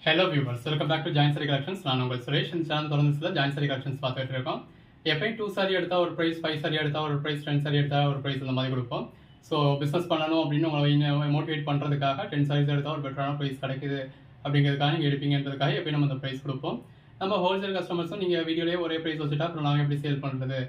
Hello viewers, welcome back to join sari collections. நான் உங்கள் சுரேஷ். இந்த சேனல் தொடர்ந்து சில ஜாயின் சாரி கலெக்ஷன்ஸ் பார்த்துட்டு இருக்கோம். எப்பயும் 2 சாரி எடுத்தால் ஒரு ப்ரைஸ், 5 சாரி எடுத்தால் ஒரு ப்ரைஸ், 10 சாரி எடுத்தால் ஒரு ப்ரைஸ், இந்த மாதிரி கொடுப்போம். ஸோ பிஸ்னஸ் பண்ணணும் அப்படின்னு உங்களை மோட்டிவேட் பண்ணுறதுக்காக 10 சாரீஸ் எடுத்தால் ஒரு பெட்டரான ப்ரைஸ் கிடைக்குது அப்படிங்கிறதுக்காக நீங்கள் எடுப்பீங்கன்றதுக்காக எப்பயும் நம்ம அந்த ப்ரைஸ் கொடுப்போம். நம்ம ஹோல்சேல் கஸ்டமர்ஸும் நீங்கள் வீடியோலேயே ஒரே ப்ரைஸ் வச்சுட்டா அப்புறம் நாங்கள் எப்படி சேல் பண்ணுறது,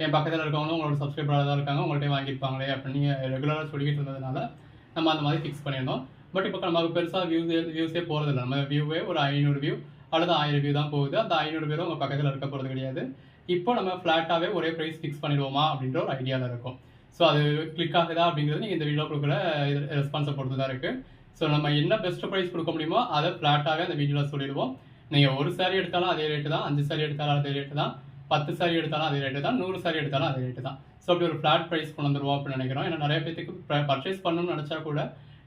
என் பக்கத்தில் இருக்கவங்களும் உங்களோட சப்ஸ்கிரைபராக தான் இருக்காங்க, உங்கள்கிட்ட வாங்கியிருப்பாங்களே அப்படின்னு நீங்கள் ரெகுலராக சொல்லிக்கிட்டு இருந்ததுனால நம்ம அந்த மாதிரி ஃபிக்ஸ் பண்ணியிருந்தோம். பட் இப்போ நமக்கு பெருசாக வியூஸே போகிறதில்ல. நம்ம வியூவே ஒரு 500 வியூ அல்லது 1000 வியூ தான் போகுது. அந்த 500 பேரும் உங்கள் பக்கத்தில் இருக்க போகிறது கிடையாது. இப்போ நம்ம ஃப்ளாட்டாகவே ஒரே ப்ரைஸ் ஃபிக்ஸ் பண்ணிடுவோமா அப்படின்ற ஒரு ஐடியாவில் இருக்கும். ஸோ அது கிளிக் ஆகுதா அப்படிங்கிறது நீங்கள் இந்த வீடியோ கொடுக்குற ரெஸ்பான்ஸை பொறுத்து தான் இருக்குது. ஸோ நம்ம என்ன பெஸ்ட் ப்ரைஸ் கொடுக்க முடியுமோ அதை ஃப்ளாட்டாகவே அந்த வீடியோவில் சொல்லிடுவோம். நீங்கள் ஒரு சாரி எடுத்தாலும் அதே ரேட்டு தான், 5 சாரி எடுத்தாலும் அதே ரேட்டு தான், 10 சாரி எடுத்தாலும் அதே ரேட்டு தான், 100 சாரி எடுத்தாலும் அதே ரேட்டு தான். ஸோ அப்படி ஒரு ஃப்ளாட் ப்ரைஸ் கொண்டு வந்துடுவோம் அப்படின்னு நினைக்கிறோம். ஏன்னா நிறைய பேருக்கு பர்ச்சேஸ் பண்ணணும்னு நினச்சா கூட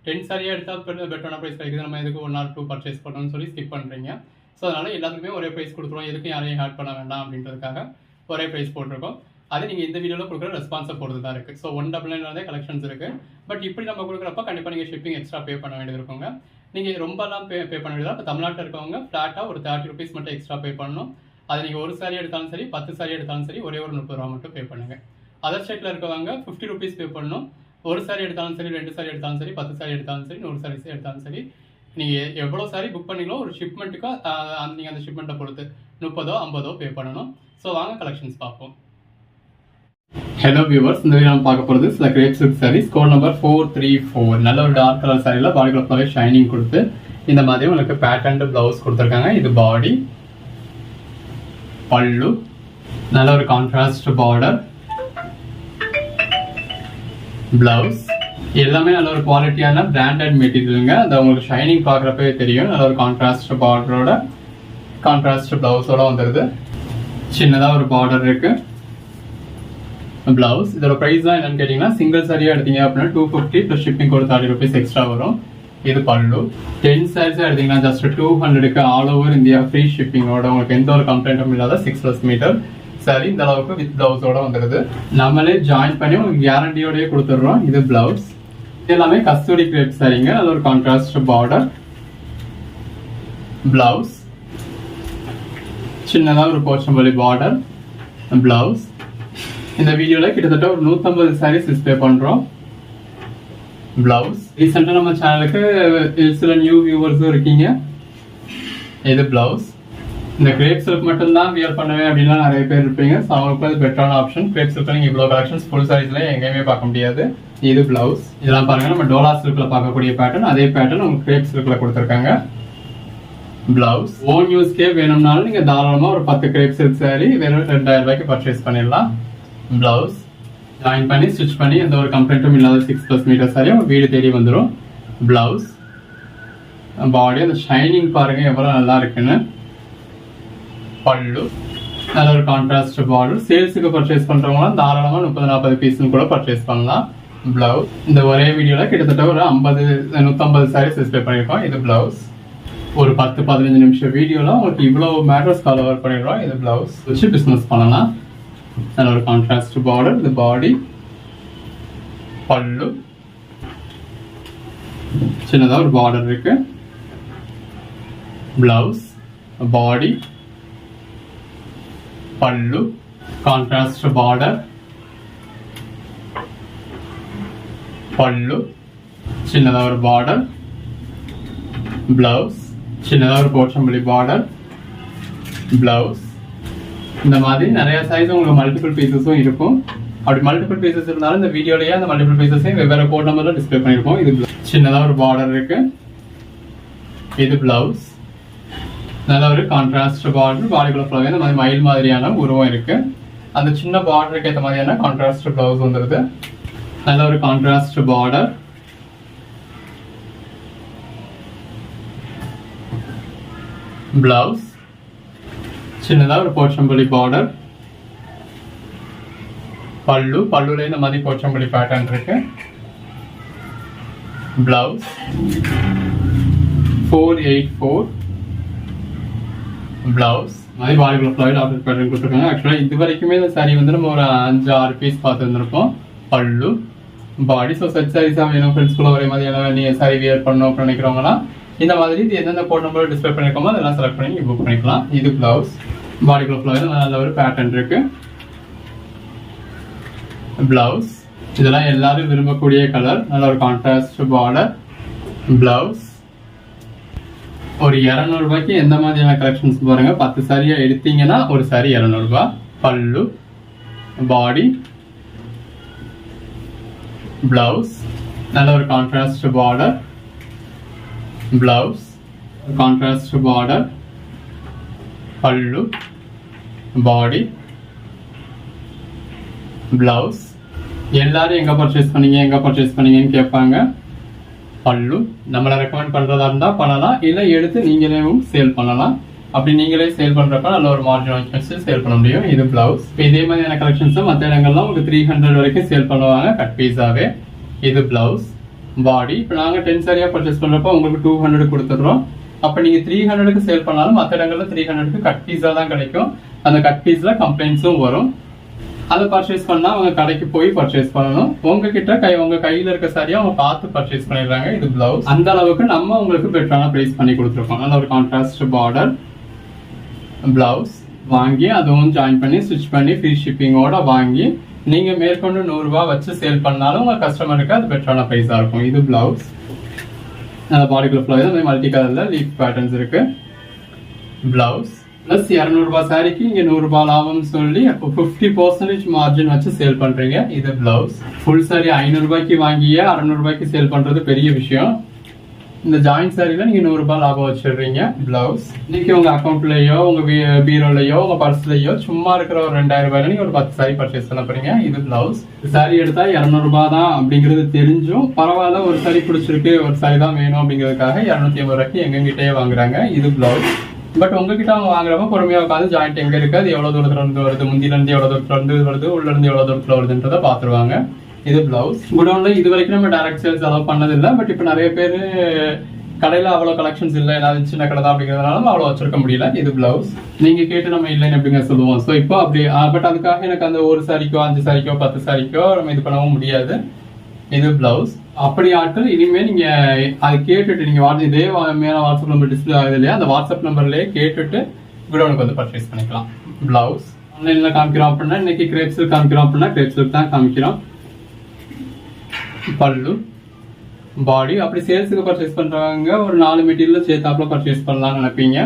10 சாரியாக எடுத்தால் பெட்டரான ப்ரைஸ் கிடைக்குது, நம்ம எதுக்கு 1 or 2 பர்ச்சேஸ் பண்ணணும்னு சொல்லி ஸ்கிப் பண்ணுறீங்க. ஸோ அதனால் எல்லாத்துக்குமே ஒரே ப்ரைஸ் கொடுத்துருவோம், எதுக்கும் யாரையும் ஆட் பண்ண வேண்டாம் அப்படின்றதுக்காக ஒரே ப்ரைஸ் போட்டிருக்கோம். அது நீங்கள் இந்த வீடியோவில் கொடுக்குற ரெஸ்பான்ஸை பொறுத்து தான் இருக்குது. ஸோ 199 கலெக்ஷன்ஸ் இருக்குது. பட் இப்படி நம்ம கொடுக்குறப்ப கண்டிப்பாக நீங்கள் ஷிப்பிங் எக்ஸ்ட்ரா பே பண்ண வேண்டியது இருக்குங்க. நீங்கள் ரொம்பலாம் பே பண்ண வேண்டியதாக இப்போ தமிழ்நாட்டில் இருக்கவங்க ஃப்ளாட்டாக ஒரு 30 rupees மட்டும் எக்ஸ்ட்ரா பே பண்ணணும். அது நீங்கள் ஒரு சாரி எடுத்தாலும் சரி, 10 சாரி எடுத்தாலும் சரி, ஒரே ஒரு 30 ரூபா மட்டும் பே பண்ணுங்கள். அதர் ஸ்டேட்டில் இருக்கவங்க 50 rupees பே பண்ணணும். ஒரு சாரி எடுத்தாலும் சரி, 2 சாரி எடுத்தாலும் சரி, 10 சாரி எடுத்தாலும் சரி, 100 சாரி எடுத்தாலும் சரி, நீங்கள் எவ்வளோ சாரி புக் பண்ணீங்களோ ஒரு ஷிப்மெண்ட்டுக்கு நீங்கள் அந்த ஷிப்மெண்ட்டை பொறுத்து 30 or 50 பே பண்ணணும். ஸோ வாங்க கலெக்ஷன்ஸ் பார்ப்போம். ஹலோ வியூவர்ஸ், இந்த வீடியோ நம்ம பார்க்க போகிறது சில crepe silk saris. Code number 434. நல்ல ஒரு டார்க் கலர் சாரியில் பாடி ஃபுல்லாகவே ஷைனிங் கொடுத்து இந்த மாதிரி உங்களுக்கு பேட்டர்ன் பிளவுஸ் கொடுத்துருக்காங்க. இது பாடி, பல்லு, நல்ல ஒரு கான்ட்ராஸ்ட் பார்டர், பிளவுஸ் எல்லாமே நல்ல ஒரு குவாலிட்டியான பிராண்டட் மெட்டீரியலுங்க. அது உங்களுக்கு ஷைனிங் பார்க்குறப்பவே தெரியும். நல்ல ஒரு கான்ட்ராஸ்ட் பார்டரோட கான்ட்ராஸ்ட் பிளவுஸோட வந்துடுது. சின்னதாக ஒரு பார்டர் இருக்கு. பிளவுஸ் இதோட ப்ரைஸ் தான் என்னன்னு கேட்டிங்கன்னா, சிங்கிள் சாரியாக எடுத்தீங்க அப்படின்னா 250 + ஷிப்பிங் ஒரு 30 rupees எக்ஸ்ட்ரா வரும். இது பல்லு. 10 சாரீஸாக எடுத்தீங்கன்னா ஜஸ்ட் 200க்கு ஆல் ஓவர் இந்தியா ஃப்ரீ ஷிப்பிங்கோட உங்களுக்கு எந்த ஒரு கம்ப்ளைண்ட்டும் இல்லாத 6+ மீட்டர் சாரி இந்த அளவுக்கு வித் பிளவுஸோட வந்துடுது. நம்மளே ஜாயின் பண்ணி உங்களுக்கு கேரண்டியோடய கொடுத்துட்றோம். இது பிளவுஸ். இது எல்லாமே கஸ்தூரி கிரேப் சாரிங்க. அது ஒரு கான்ட்ராஸ்ட் பார்டர், பிளவுஸ் சின்னதாக ஒரு போச்சம்பள்ளி பார்டர், பிளவுஸ். இந்த வீடியோவில் கிட்டத்தட்ட ஒரு 150 சாரீஸ் டிஸ்பிளே பண்ணுறோம். பிளவுஸ். ரீசெண்டாக நம்ம சேனலுக்கு சில நியூ வியூவர்ஸும் இருக்கீங்க. இது பிளவுஸ். இந்த கிரேப் சில்க் மட்டும்தான் வியர் பண்ணுவேன் அப்படின்லாம் நிறைய பேர் இருப்பீங்க. ஸோ அவங்களுக்கு அது பெட்டரான ஆப்ஷன். கிரேப் சில்கில் நீங்கள் இவ்வளோ கலெக்ஷன்ஸ் ஃபுல் சாரீஸ்ல எங்கேயுமே பார்க்க முடியாது. இது பிளவுஸ். இதெல்லாம் பாருங்க, நம்ம டோலா சில்கில் பார்க்கக்கூடிய பேட்டர்ன், அதே பேட்டர்ன் உங்களுக்கு கிரேப் சில்கில் கொடுத்துருக்காங்க. பிளவுஸ். ஓன் யூஸ்க்கே வேணும்னாலும் நீங்கள் தாராளமாக ஒரு 10 கிரேப் சில்க் சாரி வெறும் 2000 ரூபாய்க்கு பர்ச்சேஸ் பண்ணிடலாம். பிளவுஸ் ஜாயின் பண்ணி ஸ்டிச் பண்ணி எந்த ஒரு கம்ப்ளைண்ட்டும் இல்லாத 6+ மீட்டர் சாரி உங்கள் வீடு தேடி வந்துடும். பிளவுஸ். பாடி அந்த ஷைனிங் பாருங்க எவ்வளோ நல்லா இருக்குன்னு. பல்லு நல்ல ஒரு கான்ட்ராஸ்ட் பார்டர். சேல்ஸுக்கு பர்ச்சேஸ் பண்றவங்களாம் தாராளமாக 30-40 பீஸ்னு கூட பர்ச்சேஸ் பண்ணலாம். பிளவுஸ். இந்த ஒரே வீடியோவில் கிட்டத்தட்ட ஒரு 150 சாரீஸ் டிஸ்பிளே பண்ணியிருக்கோம். இது பிளவுஸ். ஒரு 10-15 நிமிஷம் வீடியோவில் உங்களுக்கு இவ்வளோ மேட்டர்ஸ் கவர் பண்ணிடுறோம். இது பிளவுஸ் வச்சு பிஸ்னஸ் பண்ணலாம். நல்ல ஒரு கான்ட்ராஸ்ட் பார்டர். இது பாடி, பல்லு சின்னதாக ஒரு பார்டர் இருக்கு. பிளவுஸ், பாடி, பல்லு, கான்ட்ராஸ்ட் பார்டர், பல்லு சின்னதாக ஒரு பார்டர், பிளவுஸ் சின்னதாக ஒரு போச்சம்பள்ளி பார்டர், பிளவுஸ். இந்த மாதிரி நிறைய சைஸ் உங்களுக்கு மல்டிபிள் பீசஸும் இருக்கும். அப்படி மல்டிபிள் பீசஸ் இருந்தாலும் இந்த வீடியோலயே அந்த மல்டிபிள் பீசஸையும் வெவ்வேறு கோட் நம்பர்ல டிஸ்பிளே பண்ணிருக்கோம். இது சின்னதாக ஒரு பார்டர் இருக்கு. இது பிளவுஸ். நல்ல ஒரு கான்ட்ராஸ்ட் பார்டர். பாடிக்குள்ள ஃபுல்லாவே இந்த மாதிரி மயில் மாதிரியான உருவம் இருக்கு. அந்த சின்ன பார்டருக்கு ஏற்ற மாதிரியான கான்ட்ராஸ்ட் பிளவுஸ் வந்துருது. நல்ல ஒரு கான்ட்ராஸ்ட் பார்டர், பிளவுஸ் சின்னதாக ஒரு போச்சம்பள்ளி பார்டர், பல்லு. பல்லுல இந்த மாதிரி போச்சம்பள்ளி பேட்டர்ன் இருக்கு. பிளவுஸ் 484. பிளவுஸ் மாதிரி பாடிக்குள்ள ஃப்ளாய்ட் ஆர்டர் பேட்டர்ன் கொடுத்துருக்காங்க. ஆக்சுவலாக இது வரைக்குமே இந்த சாரி வந்து நம்ம ஒரு 5-6 பீஸ் பார்த்து வந்துருப்போம். பல்லு, பாடி. ஸோ செட் சாரீஸாக வேணும், ஃப்ரெண்ட்ஸ்குள்ள ஒரே மாதிரியான நீங்கள் சாரி வியர் பண்ணணும் அப்படின்னு நினைக்கிறவங்களாம் இந்த மாதிரி இது எந்தெந்த கோட் நம்பர் டிஸ்பிளே பண்ணிருக்கோமோ அதெல்லாம் செலக்ட் பண்ணி புக் பண்ணிக்கலாம். இது பிளவுஸ். பாடிக்குள்ள ஃபுல்லாக நல்ல ஒரு பேட்டர்ன் இருக்கு. பிளவுஸ் இதெல்லாம் எல்லாரும் விரும்பக்கூடிய கலர், நல்ல ஒரு கான்ட்ராஸ்ட் பார்டர். பிளவுஸ் ஒரு 200 ரூபாய்க்கு எந்த மாதிரியான கலெக்ஷன்ஸ் பாருங்க. 10 சாரியா எடுத்தீங்கன்னா ஒரு சாரி 200 ரூபாய். பல்லு, பாடி, பிளவுஸ் நல்ல ஒரு contrast border. Blouse contrast border, pallu, body, blouse. எல்லாரும் எங்க பர்ச்சேஸ் பண்ணீங்கன்னு கேட்பாங்க. பல்லு நம்மளை ரெக்கமெண்ட் பண்றதா இருந்தா பண்ணலாம், இல்ல எடுத்து நீங்களே சேல் பண்ணலாம். அப்படி நீங்களே சேல் பண்றப்ப நல்ல ஒரு மார்ஜின் வச்சு சேல் பண்ண முடியும். இது பிளவுஸ். இதே மாதிரியான கலெக்ஷன்ஸ் மற்ற இடங்கள்லாம் உங்களுக்கு 300 வரைக்கும் சேல் பண்ணுவாங்க கட் பீஸாவே. இது பிளவுஸ். பாடி இப்போ நாங்கள் 10 சாரியா பர்ச்சேஸ் பண்றப்ப உங்களுக்கு 200 கொடுத்துடுறோம். அப்ப நீங்க 300க்கு சேல் பண்ணாலும் மற்ற இடங்கள்ல 300க்கு கட் பீஸா தான் கிடைக்கும். அந்த கட் பீஸ்ல கம்ப்ளைண்ட்ஸும் வரும். அதை பர்ச்சேஸ் பண்ணா அவங்க கடைக்கு போய் பர்ச்சேஸ் பண்ணணும். உங்க கையில இருக்க சாரியா அவங்க பார்த்து பர்ச்சேஸ் பண்ணிடுறாங்க. இது பிளவுஸ். அந்த அளவுக்கு நம்ம உங்களுக்கு பெட்டரான பிரைஸ் பண்ணி கொடுத்துருக்கோம். நல்ல ஒரு கான்ட்ராஸ்ட் பார்டர். பிளவுஸ் வாங்கி அதுவும் ஜாயின் பண்ணி ஸ்டிச் பண்ணி ஃப்ரீ ஷிப்பிங்கோட வாங்கி நீங்க மேற்கொண்டு 100 ரூபாய் வச்சு சேல் பண்ணாலும் உங்க கஸ்டமருக்கு அது பெட்டரான பிரைஸா இருக்கும். இது பிளவுஸ். பாடிக்குள்ள ஃபுல்லாக மல்டி கலர்ல லீஃப் பேட்டர்ன்ஸ் இருக்கு. பிளவுஸ் பிளஸ் 200 ரூபாய் சாரிக்கு இங்க 100 ரூபாய் லாபம் சொல்லி 50% மார்ஜின் வச்சு சேல் பண்றீங்க. இது பிளவுஸ். ஃபுல் சாரி 500 ரூபாய்க்கு வாங்கிய 600 ரூபாய்க்கு சேல் பண்றது பெரிய விஷயம். இந்த ஜாயிண்ட் சாரில நீங்க 100 ரூபாய் லாபம் வச்சிடுறீங்க. பிளவுஸ் இன்னைக்கு உங்க அக்கௌண்ட்லயோ உங்க பீரோலயோ உங்க பர்ஸ்லயோ சும்மா இருக்கிற ஒரு 2000 ரூபாயில நீங்க ஒரு 10 சாரி பர்ச்சேஸ் பண்ண போறீங்க. இது பிளவுஸ். சாரி எடுத்தா 200 ரூபாய் தான் அப்படிங்கிறது தெரிஞ்சும் பரவாயில்ல, ஒரு சாரி பிடிச்சிருக்கு, ஒரு சாரி தான் வேணும் அப்படிங்கிறதுக்காக 250 ரூபாய்க்கு எங்ககிட்டயே வாங்குறாங்க. இது பிளவுஸ். பட் உங்ககிட்ட அவங்க வாங்குறப்ப பொறுமையா உட்காந்து ஜாயிண்ட் எங்க இருக்கு, அது எவ்வளவு தூரத்துல இருந்து வருது, முந்தில இருந்து எவ்வளவு தூரத்துல இருந்து வருது, உள்ள இருந்து எவ்வளவு தூரத்துல வருதுன்றதை பாத்துருவாங்க. இது பிளவுஸ். குடோன்ல இது வரைக்கும் நம்ம டைரக்ட் சேல்ஸ் அலோவ் பண்ணதில்லை. பட் இப்ப நிறைய பேர் கடையில அவ்வளவு கலெக்ஷன்ஸ் இல்லை, ஏதாவது சின்ன கடை தான் அப்படிங்கிறதுனால அவ்வளவு வச்சிருக்க முடியல. இது பிளவுஸ். நீங்க கேட்டு நம்ம இல்லைன்னு எப்படிங்க சொல்லுவோம். ஸோ இப்போ அப்படி பட் அதுக்காக எனக்கு அந்த ஒரு சாரிக்கோ 5 சாரிக்கோ 10 சாரிக்கோ நம்ம இது பண்ணவும் முடியாது. இது பிளவுஸ். அப்படி ஆட்கள் இனிமே நீங்க அதை கேட்டுட்டு நீங்க இதே மேல வாட்ஸ்அப் நம்பர் டிஸ்பிளே ஆகுது இல்லையா, அந்த வாட்ஸ்அப் நம்பர்லயே கேட்டுட்டு குடோனுக்கு வந்து பர்ச்சேஸ் பண்ணிக்கலாம். பிளவுஸ் ஆன்லைன்ல காமிக்கிறோம் அப்படின்னா இன்னைக்கு கிரேப் சில்க் காமிக்கிறோம் அப்படின்னா கிரேப் சில்க் தான் காமிக்கிறோம். பல்லு, பாடி. அப்படி சேல்ஸுக்கு பர்ச்சேஸ் பண்றவங்க ஒரு 4 மெட்டீரியல் சேர்த்தாப்புல பர்ச்சேஸ் பண்ணலாம்னு நினைப்பீங்க.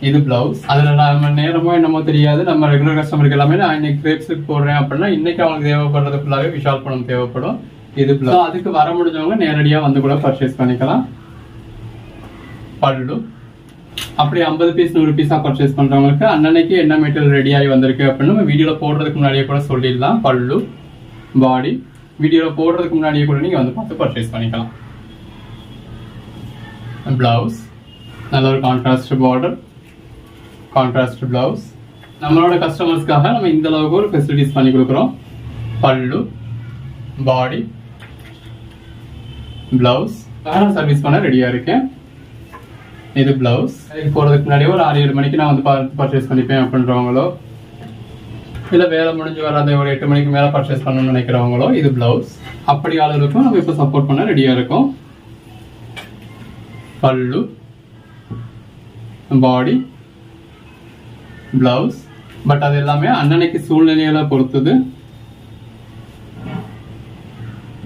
இது பிளவுஸ். அதுல நம்ம நேரமோ என்னமோ தெரியாது, நம்ம ரெகுலர் கஸ்டமருக்கு எல்லாமே நான் இன்னைக்கு கிரேப் சில்க் போடுறேன் அப்படின்னா இன்னைக்கு அவங்களுக்கு தேவைப்படுறது ஃபுல்லாவே விஷால் பணம் தேவைப்படும். இது பிளவுஸ். அதுக்கு வர முடிஞ்சவங்க நேரடியா வந்து கூட பர்ச்சேஸ் பண்ணிக்கலாம். பல்லு. அப்படி 50 பீஸ் 100 பீஸா பர்ச்சேஸ் பண்றவங்களுக்கு அன்னன்னைக்கு என்ன மெட்டீரியல் ரெடி ஆகி வந்திருக்கு அப்படின்னு நம்ம வீடியோல போடுறதுக்கு முன்னாடியே கூட சொல்லிடலாம். பல்லு, பாடி வீடியோல போடுறதுக்கு முன்னாடியே கூட நீங்க வந்து பார்த்து பர்ச்சேஸ் பண்ணிக்கலாம். பிளவுஸ் நல்ல ஒரு கான்ட்ராஸ்ட் பார்டர், கான்ட்ராஸ்ட் பிளவுஸ். நம்மளோட கஸ்டமர்ஸ்க்காக நம்ம இந்த அளவுக்கு ஒரு ஃபெசிலிட்டிஸ் பண்ணி கொடுக்குறோம். பல்லு, பாடி, பிளவுஸ் சர்வீஸ் பண்ண ரெடியா இருக்கேன். இது பிளவுஸ். போறதுக்கு முன்னாடியே ஒரு 6-7 மணிக்கு நான் வந்து பர்ச்சேஸ் பண்ணிப்பேன் அப்படின்றவங்களோ, இல்ல வேலை முடிஞ்சு வராத ஒரு 8 மணிக்கு மேல பர்ச்சேஸ் பண்ணணும்னு நினைக்கிறவங்களோ இது பிளவுஸ். அப்படி ஆளுகளுக்கும் நம்ம இப்ப சப்போர்ட் பண்ண ரெடியா இருக்கோம். பல்லு, பாடி, பிளவுஸ். பட் அது எல்லாமே அன்னன்னைக்கு சூழ்நிலையில பொறுத்தது.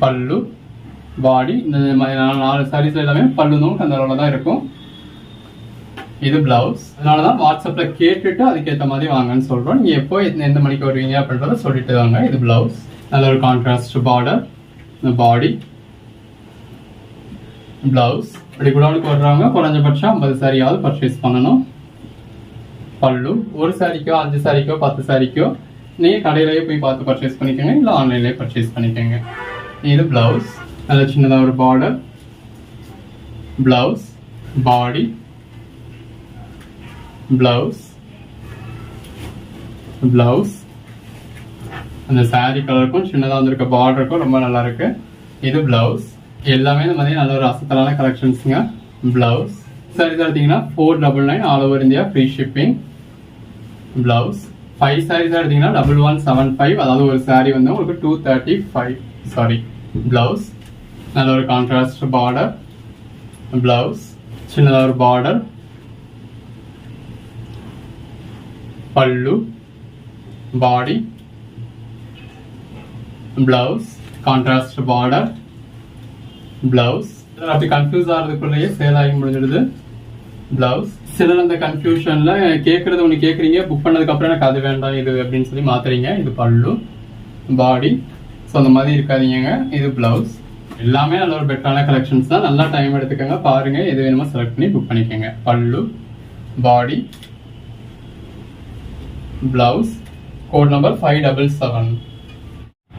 பல்லு, பாடி. இந்த 4 சாரீஸ்ல எல்லாமே பல்லுனும் அந்த அளவுல தான் இருக்கும். இது பிளவுஸ். அதனாலதான் வாட்ஸ்அப்ல கேட்டுட்டு அதுக்கேற்ற மாதிரி வாங்கன்னு சொல்றோம். நீங்க எப்போ எந்த மணிக்கு வருவீங்க அப்படின்றத சொல்லிட்டு வாங்க. இது பிளவுஸ். நல்ல ஒரு கான்ட்ராஸ்ட் பார்டர், பாடி, பிளவுஸ். இப்படி குடோனுக்கு வர்றவங்க குறைஞ்சபட்சம் 50 சாரியாவது பர்ச்சேஸ் பண்ணணும். பல்லு. ஒரு சாரிக்கோ 5 சாரிக்கோ 10 சாரிக்கோ நீங்க கடையிலேயே போய் பார்த்து பர்ச்சேஸ் பண்ணிக்கோங்க, இல்ல ஆன்லைன்லயே பர்ச்சேஸ் பண்ணிக்கோங்க. இது பிளவுஸ். நல்ல சின்னதா ஒரு பார்டர், பிளவுஸ், பாடி, பிளவுஸ், பிளவுஸ். அந்த சாரி கலருக்கும் சின்னதா வந்திருக்க பார்டருக்கும் ரொம்ப நல்லா இருக்கு. இது பிளவுஸ். எல்லாமே இந்த மாதிரி நல்ல ஒரு அசத்தலான கலெக்ஷன்ஸுங்க. பிளவுஸ். சாரி எடுத்தீங்கன்னா 499 all over India free shipping. Blouse. 5 saris எடுத்தீங்கன்னா 1175, அதாவது ஒரு சாரி வந்து உங்களுக்கு 235. சாரி. பிளவுஸ். நல்ல ஒரு கான்ட்ராஸ்ட் பார்டர், பிளவுஸ். சின்னதாக ஒரு border, pallu, body, blouse, contrast border, blouse. அப்படி கன்ஃபியூஸ் ஆகிறதுக்குள்ளேயே சேல் ஆகி முடிஞ்சிடுது. பிளவுஸ் சிலர் அந்த கன்ஃபியூஷன்ல கேட்கறது ஒன்று கேட்குறீங்க, புக் பண்ணதுக்கு அப்புறம் எனக்கு அது வேண்டாம் இது அப்படின்னு சொல்லி மாத்துறீங்க. இது பல்லு, பாடி. ஸோ அந்த மாதிரி இருக்காதீங்க. இது பிளவுஸ். எல்லாமே நல்ல ஒரு பெட்டரான கலெக்ஷன்ஸ் தான். நல்லா டைம் எடுத்துக்கோங்க, பாருங்க, எது வேணுமோ செலக்ட் பண்ணி புக் பண்ணிக்கோங்க. Pallu, body, blouse. Code number 577.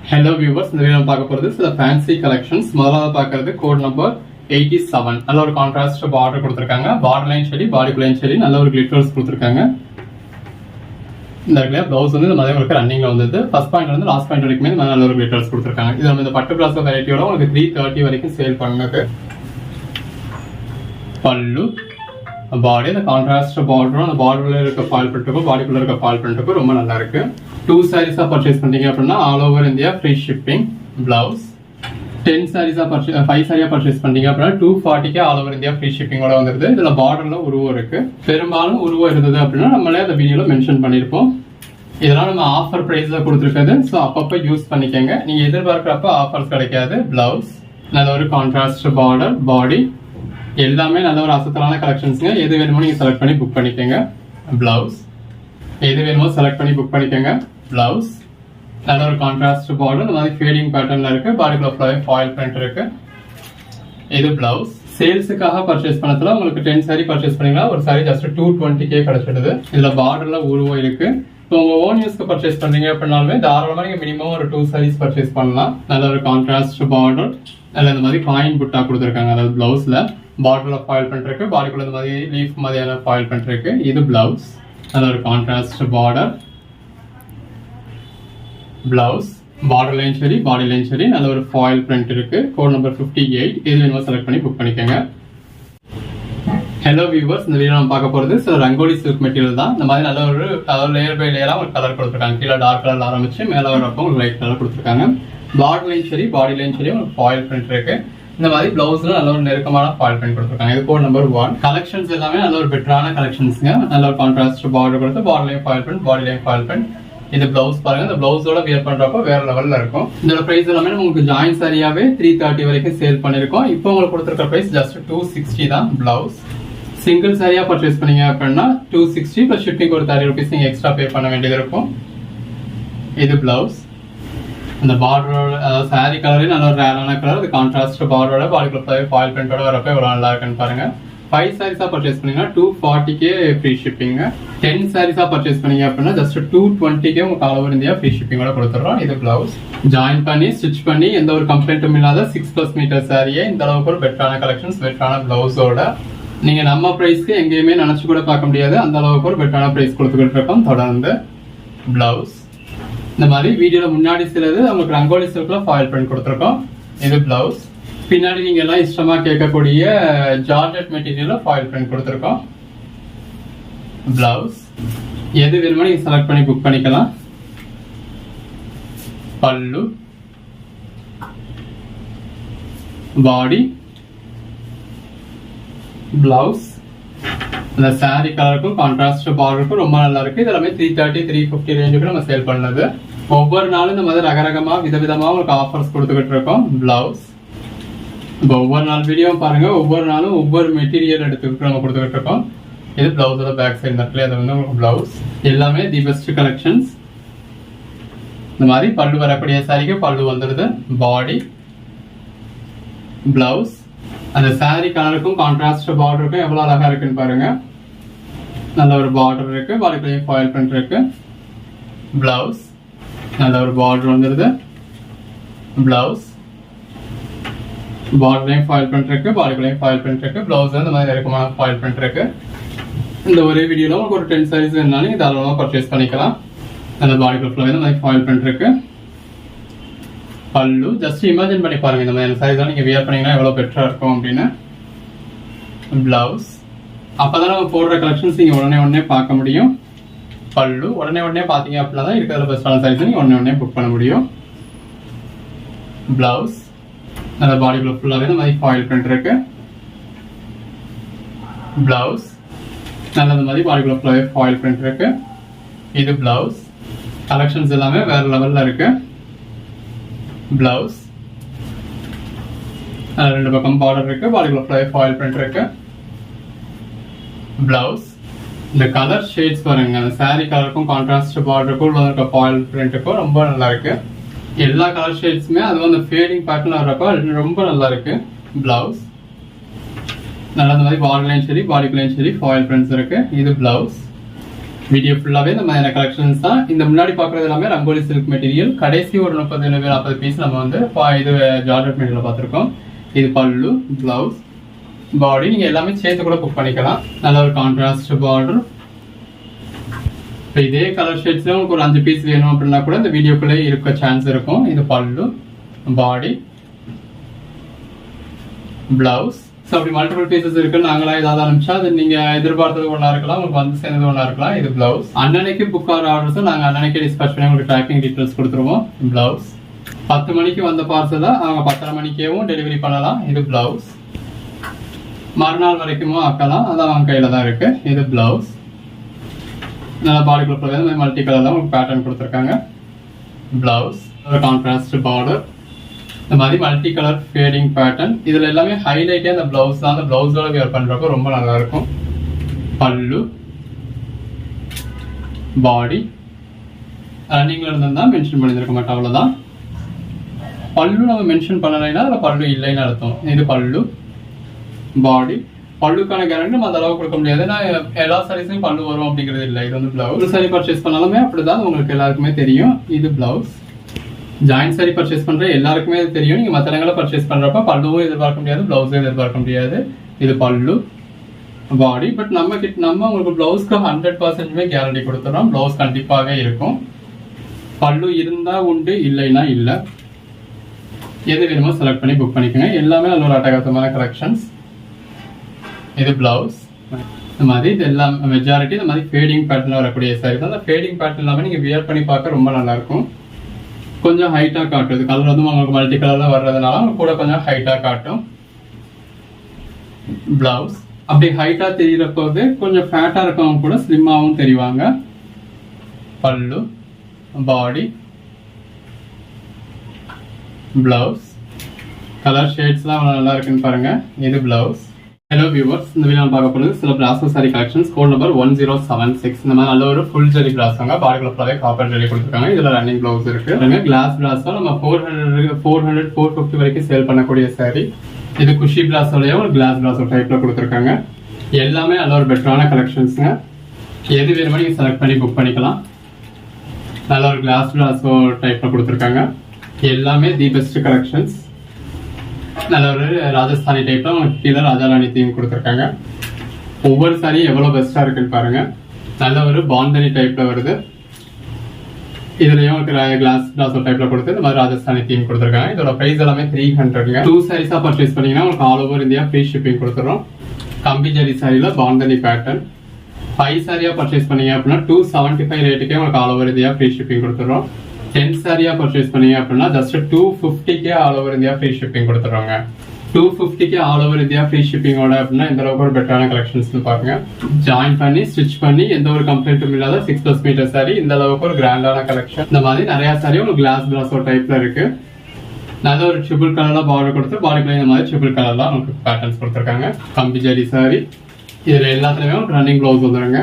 Hello viewers, இந்த வீடியோ பார்க்க போகிறது சில ஃபேன்சி கலெக்ஷன்ஸ். முதலாவது பார்க்கறது கோட் நம்பர் 87. நல்ல ஒரு கான்ட்ராஸ்ட் பார்டர் கொடுத்துருக்காங்க. பார்டர் லைன் சரி, பாடிக்குள்ளையும் சரி நல்ல ஒரு கிளிட்டர்ஸ் கொடுத்துருக்காங்க. இந்த இடத்துல பிளவுஸ் வந்து இந்த மாதிரி உங்களுக்கு ரன்னிங்ல வந்தது. ஃபர்ஸ்ட் பாயிண்ட் வந்து லாஸ்ட் பாயிண்ட் வரைக்குமே நல்ல ஒரு கிளிட்டர்ஸ் கொடுத்துருக்காங்க. இது நம்ம இந்த பட்டு பிளாசோ வெரைட்டியோட உங்களுக்கு 330 வரைக்கும் சேல் பண்ணுங்க. பல்லு, பாடி, அந்த கான்ட்ராஸ்ட் பார்டரும் அந்த பார்டர்ல இருக்க ஃபாயில் பிரிண்ட்டுக்கும் பாடிக்குள்ள இருக்க ஃபாயில் பிரிண்ட்டுக்கும் ரொம்ப நல்லா இருக்கு. 2 சாரீஸா பர்ச்சேஸ் பண்ணீங்க அப்படின்னா all over India free shipping. Blouse 10 சாரீஸா 5 சாரியா பர்ச்சேஸ் பண்ணீங்க அப்படின்னா 240 ஆல் ஓவர் இந்தியா ஃப்ரீ ஷிப்பிங்கோட வந்துருது. இதுல பார்டர்ல உருவம் இருக்கு. பெரும்பாலும் உருவம் இருந்தது அப்படின்னா நம்மளே அந்த வீடியோல மென்ஷன் பண்ணிருப்போம். இதெல்லாம் நம்ம ஆஃபர் பிரைஸ்ல கொடுத்துருக்குது. ஸோ அப்பப்போ யூஸ் பண்ணிக்கோங்க. நீங்க எதிர்பார்க்கிறப்ப ஆஃபர்ஸ் கிடைக்காது. பிளவுஸ் நல்ல ஒரு கான்ட்ராஸ்ட் பார்டர், பாடி எல்லாமே நல்ல ஒரு அசத்தலான கலெக்ஷன்ஸ்ங்க. எது வேணுமோ நீங்க செலக்ட் பண்ணி புக் பண்ணிக்கோங்க. பிளவுஸ் எது வேணுமோ செலக்ட் பண்ணி புக் பண்ணிக்கோங்க. பிளவுஸ் நல்ல ஒரு கான்ட்ராஸ்ட் பார்டர், இந்த மாதிரி ஃபேடிங் பேட்டர்ன்ல இருக்கு. பாடிக்குள்ள ஃபுல்லாவே ஃபாயில் பிரிண்ட் இருக்கு. இது பிளவுஸ். சேல்ஸுக்காக பர்ச்சேஸ் பண்ணதுல உங்களுக்கு 10 சாரி பர்ச்சேஸ் பண்ணீங்கன்னா ஒரு சாரி ஜஸ்ட் 220 கிடைச்சிடுது. இதுல பார்டர்ல உருவம் இருக்கு. உங்க ஓன் யூஸ்க்கு பர்ச்சேஸ் பண்றீங்க அப்படின்னாலுமே தாராளமா நீங்க மினிமம் ஒரு 2 சாரீஸ் பர்ச்சேஸ் பண்ணலாம். நல்ல ஒரு கான்ட்ராஸ்ட் பார்டர், நல்ல இந்த மாதிரி காயின் புட்டா கொடுத்துருக்காங்க. அதாவது பிளவுஸ்ல பார்டர்ல ஃபாயில் பிரிண்ட் இருக்கு. பாடிக்குள்ள இந்த மாதிரி லீஃப் மாதிரியான ஃபாயில் பிரிண்ட் இருக்கு. இது பிளவுஸ். நல்ல ஒரு contrast border, blouse. Border line சரி, பாடி லைன் சரி நல்ல ஒரு ஃபாயில் பிரிண்ட் இருக்கு. Code number 58. இது வேணுமா செலக்ட் பண்ணி புக் பண்ணிக்கோங்க. ஹலோ வியூவர்ஸ், இந்த வீடியோ நம்ம பார்க்க போறது சில ரங்கோலி சில்க் மெட்டீரியல் தான். இந்த மாதிரி நல்ல ஒரு லேயர் பை லேயரா ஒரு கலர் கொடுத்துருக்காங்க. கீழே டார்க் கலர்ல ஆரம்பிச்சு மேல வரப்போ ஒரு லைட் கலர் கொடுத்துருக்காங்க. பார்டர் லைன் சரி, பாடி லைன் சரி ஒரு ஃபாயில் பிரிண்ட் இருக்கு. இந்த மாதிரி பிளவுஸ்ல நல்ல ஒரு நெருக்கமான ஃபாயில் பிரிண்ட் கொடுத்துருக்காங்க. இது கோட் நம்பர் 1. கலெக்ஷன்ஸ் எல்லாமே நல்ல ஒரு பெட்டரான கலெக்ஷன்ஸ்ங்க. நல்ல ஒரு கான்ட்ராஸ்ட் பார்டர் கொடுத்து பார்டர் லைன் ஃபாயில் பிரிண்ட், பாடி லைன் ஃபாயில் பிரிண்ட். இது பிளவுஸ் பாருங்க. இந்த பிளவுஸோட வியர் பண்றப்போ வேற லெவல்ல இருக்கும். இதோட பிரைஸ் எல்லாமே உங்களுக்கு ஜாயின் சாரியாவே 330 வரைக்கும் சேல் பண்ணிருக்கோம். இப்போ உங்களுக்கு கொடுத்துருக்க பிரைஸ் ஜஸ்ட் 260 தான். பிளவுஸ் சிங்கிள் சாரியா பர்ச்சேஸ் பண்ணீங்க அப்படின்னா 260 பிளஸ் ஷிப்பிங் ஒரு 30 ரூபீஸ் நீங்க எக்ஸ்ட்ரா பே பண்ண வேண்டியது இருக்கும். இது பிளவுஸ். இந்த பார்டரோட அதாவது சாரி கலரே நல்ல ஒரு ரேரான கலர். இது கான்ட்ராஸ்ட் பார்டரோட பாடிக்குள்ள ஃபாயில் பிரிண்டோட வரப்போ எவ்வளவு நல்லா இருக்குன்னு பாருங்க. 5 சாரீஸா பர்ச்சேஸ் பண்ணீங்கன்னா 240 ஃப்ரீ ஷிப்பிங். 10 சாரீஸா பர்ச்சேஸ் பண்ணீங்க அப்படின்னா ஜஸ்ட் 220 உங்களுக்கு ஆல் ஓவர் இந்தியா ஃப்ரீ ஷிப்பிங்கோட கொடுத்துறோம். இது பிளவுஸ். ஜாயின் பண்ணி ஸ்டிச் பண்ணி எந்த ஒரு கம்ப்ளைண்ட்டும் இல்லாத 6+ மீட்டர் சாரியே இந்த அளவுக்கு ஒரு பெட்டரான கலெக்ஷன்ஸ், பெட்டரான பிளவுஸோட நீங்க நம்ம பிரைஸ்க்கு எங்கேயுமே நினைச்சு கூட பார்க்க முடியாது. அந்த அளவுக்கு ஒரு பெட்டரான பிரைஸ் கொடுத்துக்கிட்டு இருக்கோம். தொடர்ந்து பிளவுஸ் இந்த மாதிரி வீடியோல முன்னாடி சிலது உங்களுக்கு ரங்கோலி சில்க்ல ஃபாயில் பிரிண்ட் கொடுத்துருக்கோம். இது பிளவுஸ். பின்னாடி நீங்க எல்லாம் இஷ்டமா கேட்கக்கூடிய ஜார்ஜெட் மெட்டீரியல்ல ஃபாயில் பிரிண்ட் கொடுத்துருக்கோம். பிளவுஸ் எது வேணுமோ நீங்க செலக்ட் பண்ணி புக் பண்ணிக்கலாம். பல்லு, பாடி, பிளவுஸ். இந்த சாரி கலருக்கும் கான்ட்ராஸ்ட் பார்டருக்கும் ரொம்ப நல்லா இருக்கு. இதெல்லாமே 330 350 ரேஞ்சுக்கு நம்ம சேல் பண்ணது. ஒவ்வொரு நாளும் இந்த மாதிரி ரகரகமா விதவிதமா உங்களுக்கு ஆஃபர்ஸ் கொடுத்துக்கிட்டு இருக்கோம். பிளவுஸ் இப்போ ஒவ்வொரு நாள் வீடியோ பாருங்க. ஒவ்வொரு நாளும் ஒவ்வொரு மெட்டீரியல் எடுத்துக்கிட்டு நம்ம கொடுத்துக்கிட்டு இருக்கோம். இது பிளவுஸோட பேக் சைடு நட்ல அது வந்து உங்களுக்கு பிளவுஸ். எல்லாமே தி பெஸ்ட் கலெக்ஷன்ஸ். இந்த மாதிரி பல்லு வரக்கூடிய சாரிக்கு பல்லு வந்துடுது. பாடி, பிளவுஸ். அந்த சாரி கலருக்கும் கான்ட்ராஸ்ட் பார்டருக்கும் எவ்வளவு அழகா இருக்குன்னு பாருங்க. நல்ல ஒரு பார்டர் இருக்கு. பாடிக்குள்ளேயும் ஃபாயில் பிரிண்ட் இருக்கு. பிளவுஸ் நல்ல ஒரு பார்டர் வந்துடுது. பிளவுஸ் பார்டர்லையும் ஃபாயில் பிரிண்ட் இருக்கு. பாடிக்குள்ளேயும் ஃபாயில் பிரிண்ட் இருக்கு. பிளவுஸ் இந்த மாதிரி இருக்குமான ஃபாயில் பிரிண்ட் இருக்கு. இந்த ஒரே வீடியோல உங்களுக்கு ஒரு 10 சாரீஸ் வேணாலும் நீங்க தாராளமா பர்ச்சேஸ் பண்ணிக்கலாம். அந்த பாடிக்குள்ள ஃபுல்லாவே இந்த மாதிரி ஃபாயில் பிரிண்ட் இருக்கு. பல்லு ஜஸ்ட் இமேஜின் பண்ணி பாருங்க. இந்த மாதிரி சாரீஸ் நீங்க வியர் பண்ணீங்கன்னா எவ்வளவு பெட்டரா இருக்கும் அப்படின்னு. பிளவுஸ் அப்பதான் நம்ம போடுற கலெக்ஷன்ஸ் நீங்க உடனே பார்க்க முடியும். பல்லு உடனே பாத்தீங்க அப்படின்னா தான் இருக்கிறதுல பெஸ்டான சாரீஸ் நீங்க உடனே புக் பண்ண முடியும். பிளவுஸ் நல்ல பாடிக்குள்ள ஃபுல்லாவே இந்த மாதிரி ஃபாயில் பிரிண்ட் இருக்கு. பிளவுஸ் நல்லது மாதிரி பாடிக்குள்ள ஃபுல்லாகவே ஃபாயில் பிரிண்ட் இருக்கு. இது பிளவுஸ். கலெக்ஷன்ஸ் எல்லாமே வேற லெவல்ல இருக்கு. பிளவுஸ் ரெண்டு பக்கம் பார்டர் இருக்கு. பாடிக்குள்ள ஃபுல்லாகவே ஃபாயில் பிரிண்ட் இருக்கு. பிளவுஸ் இந்த கலர் ஷேட்ஸ் பாருங்க, அந்த சாரி கலருக்கும் கான்ட்ராஸ்ட் பார்டருக்கும் உள்ள இருக்க ஃபாயில் பிரிண்ட்டுக்கும் ரொம்ப நல்லா இருக்கு. எல்லா கலர் ஷேட்ஸுமே அது வந்து ஃபேடிங் பேட்டர்ன் வர்றப்ப ரொம்ப நல்லா இருக்கு. பிளவுஸ் நல்ல மாதிரி பார்டர்லையும் சரி பாடிக்குள்ளேயும் சரி ஃபாயில் பிரிண்ட்ஸ் இருக்கு. இது பிளவுஸ். வீடியோ ஃபுல்லாவே இந்த மாதிரியான கலெக்ஷன்ஸ் தான். இந்த முன்னாடி பாக்குறது எல்லாமே ரங்கோலி சில்க் மெட்டீரியல். கடைசி ஒரு 30-40 பீஸ் நம்ம வந்து இது ஜார்ஜெட் மெட்டீரியல் பார்த்துருக்கோம். இது பல்லு, பிளவுஸ், பாடி நீங்க எல்லாமே சேர்த்து கூட புக் பண்ணிக்கலாம். நல்ல ஒரு கான்ட்ராஸ்ட் பார்டர். இப்போ இதே கலர் ஷேட்ஸ்ல உங்களுக்கு ஒரு 5 பீஸ் வேணும் அப்படின்னா கூட இந்த வீடியோக்குள்ளே இருக்க சான்ஸ் இருக்கும். இது பல்லு, பாடி, பிளவுஸ். ஸோ அப்படி மல்டிபிள் பீசஸ் இருக்கு. நாங்களா ஏதாவது அனுப்பிச்சா அது நீங்க எதிர்பார்த்தது ஒன்றா இருக்கலாம், உங்களுக்கு வந்து சேர்ந்தது ஒன்றா இருக்கலாம். இது பிளவுஸ். அன்னன்னைக்கு புக் ஆகிற ஆர்டர்ஸும் நாங்கள் அன்னன்னைக்கு டிஸ்பேச் பண்ணி உங்களுக்கு ட்ராக்கிங் டீட்டெயில்ஸ் கொடுத்துருவோம். பிளவுஸ் 10 மணிக்கு வந்த பார்சலை அவங்க 10:30 மணிக்கேவும் டெலிவரி பண்ணலாம். இது பிளவுஸ். மறுநாள் வரைக்கும் ஆக்கலாம், அது அவங்க கையில தான் இருக்கு. இது பிளவுஸ். நல்லா பாடிக்குள்ள மல்டி கலர்ல உங்களுக்கு பேட்டர்ன் கொடுத்துருக்காங்க. Blouse contrast border. இந்த மாதிரி மல்டி கலர் ஃபேடிங் பேட்டர்ன். இதுல எல்லாமே ஹைலைட்டே அந்த பிளவுஸ் தான். அந்த பிளவுஸோட வியர் பண்றப்ப ரொம்ப நல்லா இருக்கும். பல்லு, பாடி ரன்னிங்ல இருந்தா மென்ஷன் பண்ணிருக்க மாட்டோம், அவ்வளவுதான். பல்லு நம்ம மென்ஷன் பண்ணலைன்னா அதுல பல்லு இல்லைன்னு அர்த்தம். இது பல்லு, பாடி. பல்லுக்கான கேரண்டி நம்ம அந்த அளவுக்கு கொடுக்க முடியாது. ஏன்னா எல்லா சாரீஸ்லயும் பல்லு வரும் அப்படிங்கிறது இல்லை. இது வந்து பிளவுஸ். ஒரு சாரி பர்ச்சேஸ் பண்ணாலுமே அப்படிதான், உங்களுக்கு எல்லாருக்குமே தெரியும். இது பிளவுஸ். ஜாயின்ட் சாரி பர்ச்சேஸ் பண்ற எல்லாருக்குமே இது தெரியும். நீங்க மற்ற இடங்களை பர்ச்சேஸ் பண்றப்ப பல்லுவும் எதிர்பார்க்க முடியாது, பிளவுஸும் எதிர்பார்க்க முடியாது. இது பல்லு, பாடி. பட் நம்ம உங்களுக்கு பிளவுஸ்க்கு 100% கேரண்டி கொடுத்துறோம். பிளவுஸ் கண்டிப்பாவே இருக்கும். பல்லு இருந்தா உண்டு, இல்லைன்னா இல்ல. எது வேணுமோ செலக்ட் பண்ணி புக் பண்ணிக்கோங்க. எல்லாமே நல்ல ஒரு அட்டகாசமான கலெக்ஷன்ஸ். இது பிளவுஸ். இந்த மாதிரி இது எல்லாம் மெஜாரிட்டி இந்த மாதிரி ஃபேடிங் பேட்டர்ல வரக்கூடிய சாரீஸ். அந்த ஃபேடிங் பேட்டர்ன் எல்லாமே நீங்க வியர் பண்ணி பார்க்க ரொம்ப நல்லா இருக்கும். கொஞ்சம் ஹைட்டா காட்டுது. கலர் வந்து உங்களுக்கு மல்டி கலர்ல வர்றதுனால கூட கொஞ்சம் ஹைட்டா காட்டும். பிளவுஸ் அப்படி ஹைட்டா தெரியறப்போது கொஞ்சம் ஃபேட்டா இருக்கவங்க கூட ஸ்லிம்மாவும் தெரிவாங்க. பல்லு, பாடி, பிளவுஸ். கலர் ஷேட்ஸ்லாம் நல்லா இருக்குன்னு பாருங்க. இது பிளவுஸ். ஹலோ வியூவர்ஸ், இந்த வீடியோ பார்க்க போகிறது சில brasso sari collections. Code number 1076. இந்த மாதிரி நல்ல ஒரு ஃபுல் ஜெரி பிராஸாங்க. பாடிக்குள்ள ஃபுல்லாவே காப்பர் ஜெரி கொடுத்துருக்காங்க. இதுல ரன்னிங் பிளவுஸ் இருக்கு. கிளாஸ் பிராஸோ நம்ம 400-450 வரைக்கும் சேல் பண்ணக்கூடிய சாரி. இது குஷி பிராஸோலயே ஒரு கிளாஸ் பிராஸோ டைப்ல கொடுத்துருக்காங்க. எல்லாமே நல்ல ஒரு பெட்டரான கலெக்ஷன்ஸ்ங்க. எது வேணுமோ நீங்க செலக்ட் பண்ணி புக் பண்ணிக்கலாம். நல்ல ஒரு கிளாஸ் பிராஸோ டைப்ல கொடுத்துருக்காங்க. எல்லாமே தி பெஸ்ட் கலெக்ஷன்ஸ். நல்ல ஒரு ராஜஸ்தானி டைப்ல உங்களுக்கு கீழே ராஜாராணி தீம் கொடுத்துருக்காங்க. ஒவ்வொரு சாரியும் எவ்வளவு பெஸ்டா இருக்குன்னு பாருங்க. நல்ல ஒரு பாந்தனி டைப்ல வருது. இதுலயும் உங்களுக்கு கிளாஸ் பிராஸோ டைப்ல கொடுத்து இந்த மாதிரி ராஜஸ்தானி தீம் கொடுத்துருக்காங்க. இதோட பிரைஸ் எல்லாமே 300. 2 சாரீஸா பர்ச்சேஸ் பண்ணீங்கன்னா உங்களுக்கு all over India free shipping கொடுத்துறோம். கம்பி ஜரி சாரியில பாந்தனி பேட்டர்ன். 5 சாரியா பர்ச்சேஸ் பண்ணீங்க அப்படின்னா 275 ரேட்டுக்கே உங்களுக்கு all over India free shipping கொடுத்துறோம். 10 சாரியா பர்ச்சேஸ் பண்ணீங்க அப்படின்னா just 250 all over India free shipping கொடுத்துருவாங்க. 250 ஆல் ஓவர் இந்தியா ஃப்ரீ ஷிப்பிங்கோட அப்படின்னா இந்த அளவுக்கு ஒரு பெட்டரான கலெக்ஷன்ஸ் பாருங்க. ஜாயின் பண்ணி ஸ்டிச் பண்ணி எந்த ஒரு கம்ப்ளைண்ட்டும் இல்லாத 6+ மீட்டர் சாரி. இந்த அளவுக்கு ஒரு கிராண்டான கலெக்ஷன். இந்த மாதிரி நிறைய சாரி ஒரு கிளாஸ் பிராஸோ டைப்ல இருக்கு. நல்ல ஒரு ட்ரிபிள் கலர்ல பார்டர் கொடுத்து பாடிக்குள்ள இந்த மாதிரி ட்ரிபிள் கலர்ல உங்களுக்கு பேட்டர்ன்ஸ் கொடுத்துருக்காங்க. கம்பி ஜரி சாரி. இதுல எல்லாத்துலயுமே ஒரு ரன்னிங் பிளவுஸ் வந்துருங்க.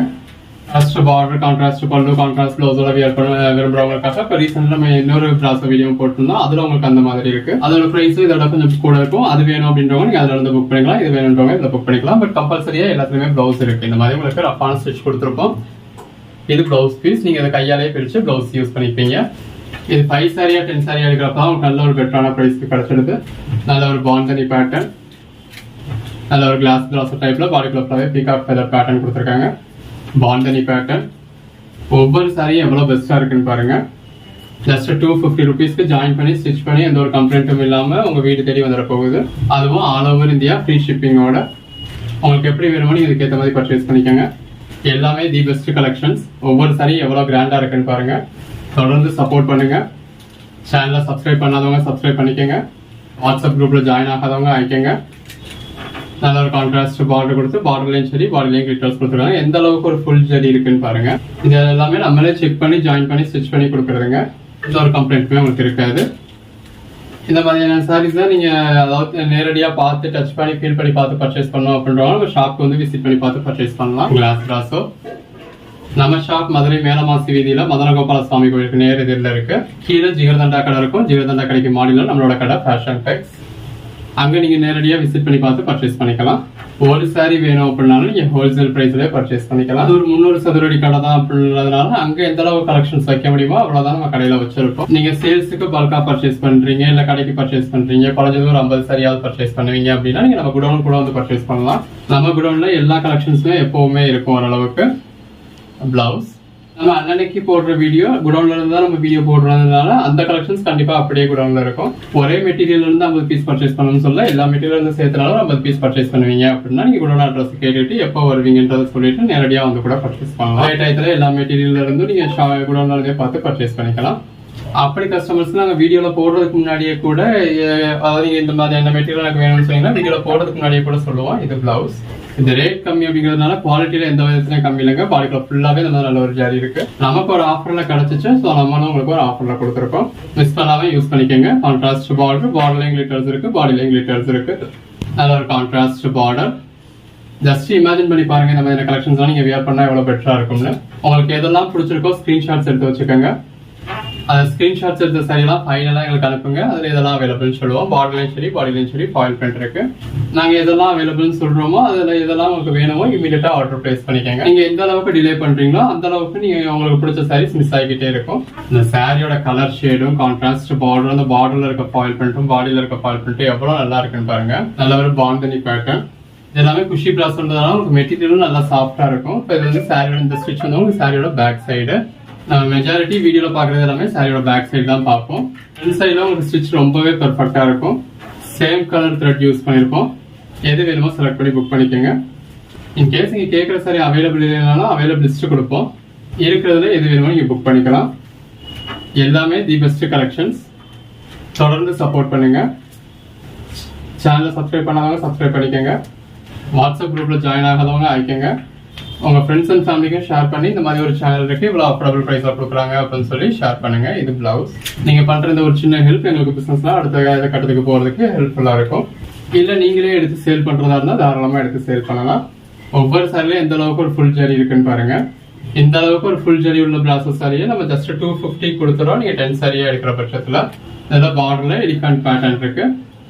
கான்ட்ராஸ்ட் பார்டர், கான்ட்ராஸ்ட் பல்லு, கான்ட்ராஸ்ட் பிளவுஸோட வியர் பண்ண விரும்புறவங்களுக்காக இப்போ ரீசெண்டாக நம்ம இன்னொரு பிராஸோ வீடியோ போட்டிருந்தோம். அதுல உங்களுக்கு அந்த மாதிரி இருக்கு. அதோட பிரைஸ் இதோட கொஞ்சம் கூட இருக்கும். அது வேணும் அப்படின்றவங்க நீங்க அதுல இருந்து புக் பண்ணிக்கலாம். இது வேணுன்றவங்க இதில் புக் பண்ணிக்கலாம். பட் கம்பல்சரியா எல்லாத்துலயுமே பிளவுஸ் இருக்கு. இந்த மாதிரி உங்களுக்கு ரஃபான ஸ்டிச் கொடுத்துருப்போம். இது பிளவுஸ் பீஸ். நீங்க அதை கையாலே பிரிச்சு பிளவுஸ் யூஸ் பண்ணிப்பீங்க. இது 5 சாரியா 10 சாரியா எடுக்கிறப்ப உங்களுக்கு நல்ல ஒரு பெட்டரான பிரைஸ்க்கு கிடைச்சிடுது. நல்ல ஒரு பாந்தனி பேட்டர்ன். நல்ல ஒரு கிளாஸ் பிராஸோ டைப்ல பாடிக்குள்ள பீகாக் ஃபெதர் பேட்டர்ன் கொடுத்துருக்காங்க. பாந்தனி பேட்டர்ன். ஒவ்வொரு சாரியும் எவ்வளவு பெஸ்டா இருக்குன்னு பாருங்க. ஜஸ்ட் 250 ருபீஸ்க்கு ஜாயின் பண்ணி ஸ்டிச் பண்ணி எந்த ஒரு கம்ப்ளைண்ட்டும் இல்லாம உங்க வீடு தேடி வந்துட போகுது. அதுவும் ஆல் ஓவர் இந்தியா ஃப்ரீ ஷிப்பிங்கோட. உங்களுக்கு எப்படி வேணுமோ நீங்க இதுக்கேற்ற மாதிரி பர்ச்சேஸ் பண்ணிக்கோங்க. எல்லாமே தி பெஸ்ட் கலெக்ஷன்ஸ். ஒவ்வொரு சாரியும் எவ்வளவு கிராண்டா இருக்குன்னு பாருங்க. தொடர்ந்து சப்போர்ட் பண்ணுங்க. சேனலை சப்ஸ்கிரைப் பண்ணாதவங்க சப்ஸ்கிரைப் பண்ணிக்கோங்க. வாட்ஸ்அப் குரூப்ல ஜாயின் ஆகாதவங்க ஆயிக்கோங்க. நல்ல ஒரு கான்ட்ராஸ்ட் பார்டர் கொடுத்து பார்டர்லையும் சரி பாடிலையும் கிளிட்டர்ஸ் கொடுத்துருக்காங்க. எந்த அளவுக்கு ஒரு ஃபுல் ஜரி இருக்குன்னு பாருங்க. இது எல்லாமே நம்மளே செக் பண்ணி ஜாயின் பண்ணி ஸ்டிச் பண்ணி கொடுக்குறதுங்க. எந்த ஒரு கம்ப்ளைண்ட்டுமே உங்களுக்கு இருக்காது. இந்த மாதிரியான சாரீஸ் தான் நீங்க அதாவது நேரடியா பார்த்து டச் பண்ணி ஃபீல் பண்ணி பார்த்து பர்ச்சேஸ் பண்ணோம் அப்படின்றவங்க நம்ம ஷாப்க்கு வந்து விசிட் பண்ணி பார்த்து பர்ச்சேஸ் பண்ணலாம். கிளாஸ் பிராஸோ நம்ம ஷாப் மதுரை மேலமாசி வீதியில மதனகோபால சுவாமி கோயிலுக்கு நேர் எதிரில் இருக்கு. கீழே ஜிகர்தண்டா கடை இருக்கும். ஜிகர்தண்டா கடைக்கு மாடியில் நம்மளோட கடை ஃபேஷன் டெக்ஸ். அங்க நீங்க நேரடியா விசிட் பண்ணி பார்த்து பர்ச்சேஸ் பண்ணிக்கலாம். ஒரு சாரி வேணும் அப்படின்னாலும் நீங்க ஹோல்சேல் பிரைஸ்லயே பர்ச்சேஸ் பண்ணிக்கலாம். அது ஒரு 300 சதுரடி கடை தான் அப்படின்றதுனால அங்க எந்த அளவு கலெக்ஷன்ஸ் வைக்க முடியுமோ அவ்வளவுதான் நம்ம கடையில வச்சிருப்போம். நீங்க சேல்ஸுக்கு பல்கா பர்ச்சேஸ் பண்றீங்க இல்ல கடைக்கு பர்ச்சேஸ் பண்றீங்க, குறைஞ்சது ஒரு 50 சாரியாவது பர்ச்சேஸ் பண்ணுவீங்க அப்படின்னா நீங்க நம்ம குடோன் கூட வந்து பர்ச்சேஸ் பண்ணலாம். நம்ம குடோன்ல எல்லா கலெக்ஷன்ஸுமே எப்பவுமே இருக்கும். ஓரளவுக்கு பிளவுஸ் நம்ம அன்னைக்கு போடுற வீடியோ குடோன்ல இருந்து தான் நம்ம வீடியோ போடுறதுனால அந்த கலெக்ஷன்ஸ் கண்டிப்பா அப்படியே குடோன்ல இருக்கும். ஒரே மெட்டீரியல் இருந்து 50 பீஸ் பர்ச்சேஸ் பண்ணணும்னு சொல்ல எல்லா மெட்டீரியல் இருந்து சேர்த்தனாலும் 50 பீஸ் பர்ச்சேஸ் பண்ணுவீங்க அப்படின்னா நீங்க குடோன் அட்ரஸ் கேட்டுட்டு எப்போ வருவீங்கன்றதை சொல்லிட்டு நேரடியா வந்து கூட பர்ச்சேஸ் பண்ணலாம். அதே டயத்துல எல்லா மெட்டீரியல்ல இருந்து நீங்க குடோன்ல இருந்தே பார்த்து பர்ச்சேஸ் பண்ணிக்கலாம். அப்படி கஸ்டமர்ஸ் நாங்க வீடியோல போடுறதுக்கு முன்னாடியே கூட அதாவது இந்த மாதிரி என்ன மெட்டீரியல் எனக்கு வேணும்னு சொன்னீங்கன்னா வீடியோல போடுறதுக்கு முன்னாடியே கூட சொல்லுவோம். இது பிளவுஸ். இந்த ரேட் கம்மி அப்படிங்கிறதுனால குவாலிட்டியில எந்த விதத்துலயும் கம்மி இல்லைங்க. பாடிக்குள்ள ஃபுல்லாவே இந்த மாதிரி நல்ல ஒரு ஜாரி இருக்கு. நமக்கு ஒரு ஆஃபர்ல கிடைச்சிச்சு. ஸோ நம்மளும் உங்களுக்கு ஒரு ஆஃபர்ல கொடுத்துருக்கோம். மிஸ் பண்ணாம யூஸ் பண்ணிக்கோங்க. கான்ட்ராஸ்ட் பார்டர், பார்டர்லையும் கிளிட்டர்ஸ் இருக்கு, பாடிலையும் கிளிட்டர்ஸ் இருக்கு. நல்ல ஒரு கான்ட்ராஸ்ட் பார்டர். ஜஸ்ட் இமேஜின் பண்ணி பாருங்க இந்த மாதிரி கலெக்ஷன்ஸ் நீங்க வியர் பண்ணா எவ்வளவு பெட்டரா இருக்கும்னு. உங்களுக்கு எதெல்லாம் பிடிச்சிருக்கோ ஸ்கிரீன்ஷாட்ஸ் எடுத்து வச்சுக்கோங்க. அந்த ஸ்கிரீன்ஷாட்ஸ் எடுத்த சாரியெல்லாம் ஃபைனலா எங்களுக்கு அனுப்புங்க. அதுல இதெல்லாம் அவைலபிள் சொல்லுவோம். பார்டர்லையும் சரி பாடிலையும் சரி ஃபாயில் பிரிண்ட் இருக்கு. நாங்க எதெல்லாம் அவைலபிள் சொல்றோமோ அதுல இதெல்லாம் உங்களுக்கு வேணுமோ இமீடியட்டா ஆர்டர் பிளேஸ் பண்ணிக்கோங்க. நீங்க எந்த அளவுக்கு டிலே பண்றீங்களோ அந்த அளவுக்கு நீங்க உங்களுக்கு பிடிச்ச சாரீஸ் மிஸ் ஆகிக்கிட்டே இருக்கும். இந்த சாரியோட கலர் ஷேடும் கான்ட்ராஸ்ட் பார்டர், அந்த பார்டர்ல இருக்க ஃபாயில் பிரிண்ட்டும் பாடியில இருக்க ஃபாயில் பிரிண்ட்டும் எவ்வளவு நல்லா இருக்குன்னு பாருங்க. நல்ல ஒரு பாந்தனி பேட்டர்ன். எல்லாமே குஷி பிளாஸ்ன்றதுனால உங்களுக்கு மெட்டீரியலும் நல்லா சாஃப்டா இருக்கும். இப்போ இது வந்து சாரியோட இந்த ஸ்டிச் வந்து உங்களுக்கு சாரியோட பேக் சைடு. நம்ம மெஜாரிட்டி வீடியோல பாக்குறது எல்லாமே சாரியோட பேக் சைடு தான் பார்ப்போம். ஃப்ரண்ட் சைடுல உங்களுக்கு ஸ்டிச் ரொம்பவே பெர்ஃபெக்ட்டா இருக்கும். சேம் கலர் த்ரெட் யூஸ் பண்ணிருப்போம். எது வேணுமோ செலக்ட் பண்ணி புக் பண்ணிக்கோங்க. இன்கேஸ் நீங்க கேட்குற சாரி அவைலபிள் இல்லைனாலும் அவைலபிள் லிஸ்ட் கொடுப்போம். இருக்கிறதுல எது வேணுமோ நீங்க புக் பண்ணிக்கலாம். எல்லாமே தி பெஸ்ட் கலெக்ஷன்ஸ். தொடர்ந்து சப்போர்ட் பண்ணுங்க. சேனலை சப்ஸ்கிரைப் பண்ணாதவங்க சப்ஸ்கிரைப் பண்ணிக்கோங்க. வாட்ஸ்அப் குரூப்ல ஜாயின் ஆகாதவங்க ஆயிக்கோங்க. உங்க ஃப்ரெண்ட்ஸ் அண்ட் ஃபேமிலிக்கும் ஷேர் பண்ணி இந்த மாதிரி ஒரு சேனல் இருக்கு இவ்வளவு அஃபோர்டபுள் பிரைஸ்ல கொடுக்குறாங்க அப்படின்னு சொல்லி ஷேர் பண்ணுங்க. இது பிளவுஸ். நீங்க பண்ற இந்த ஒரு சின்ன ஹெல்ப் எங்களுக்கு பிசினஸ்ல அடுத்த கட்டத்துக்கு போறதுக்கு ஹெல்ப்ஃபுல்லா இருக்கும். இல்ல நீங்களே எடுத்து சேல் பண்றதா இருந்தா தாராளமா எடுத்து சேல் பண்ணலாம். ஒவ்வொரு சாரிலையும் எந்த அளவுக்கு ஒரு ஃபுல் ஜரி இருக்குன்னு பாருங்க. இந்த அளவுக்கு ஒரு ஃபுல் ஜரி உள்ள பிளாசஸ் சாரியை நம்ம ஜஸ்ட் 250 கொடுத்துறோம். நீங்க 10 சாரியா எடுக்கிற பட்சத்துல நல்ல பார்டர்ல எலிஃபண்ட் பேட்டர்ன் இருக்கு.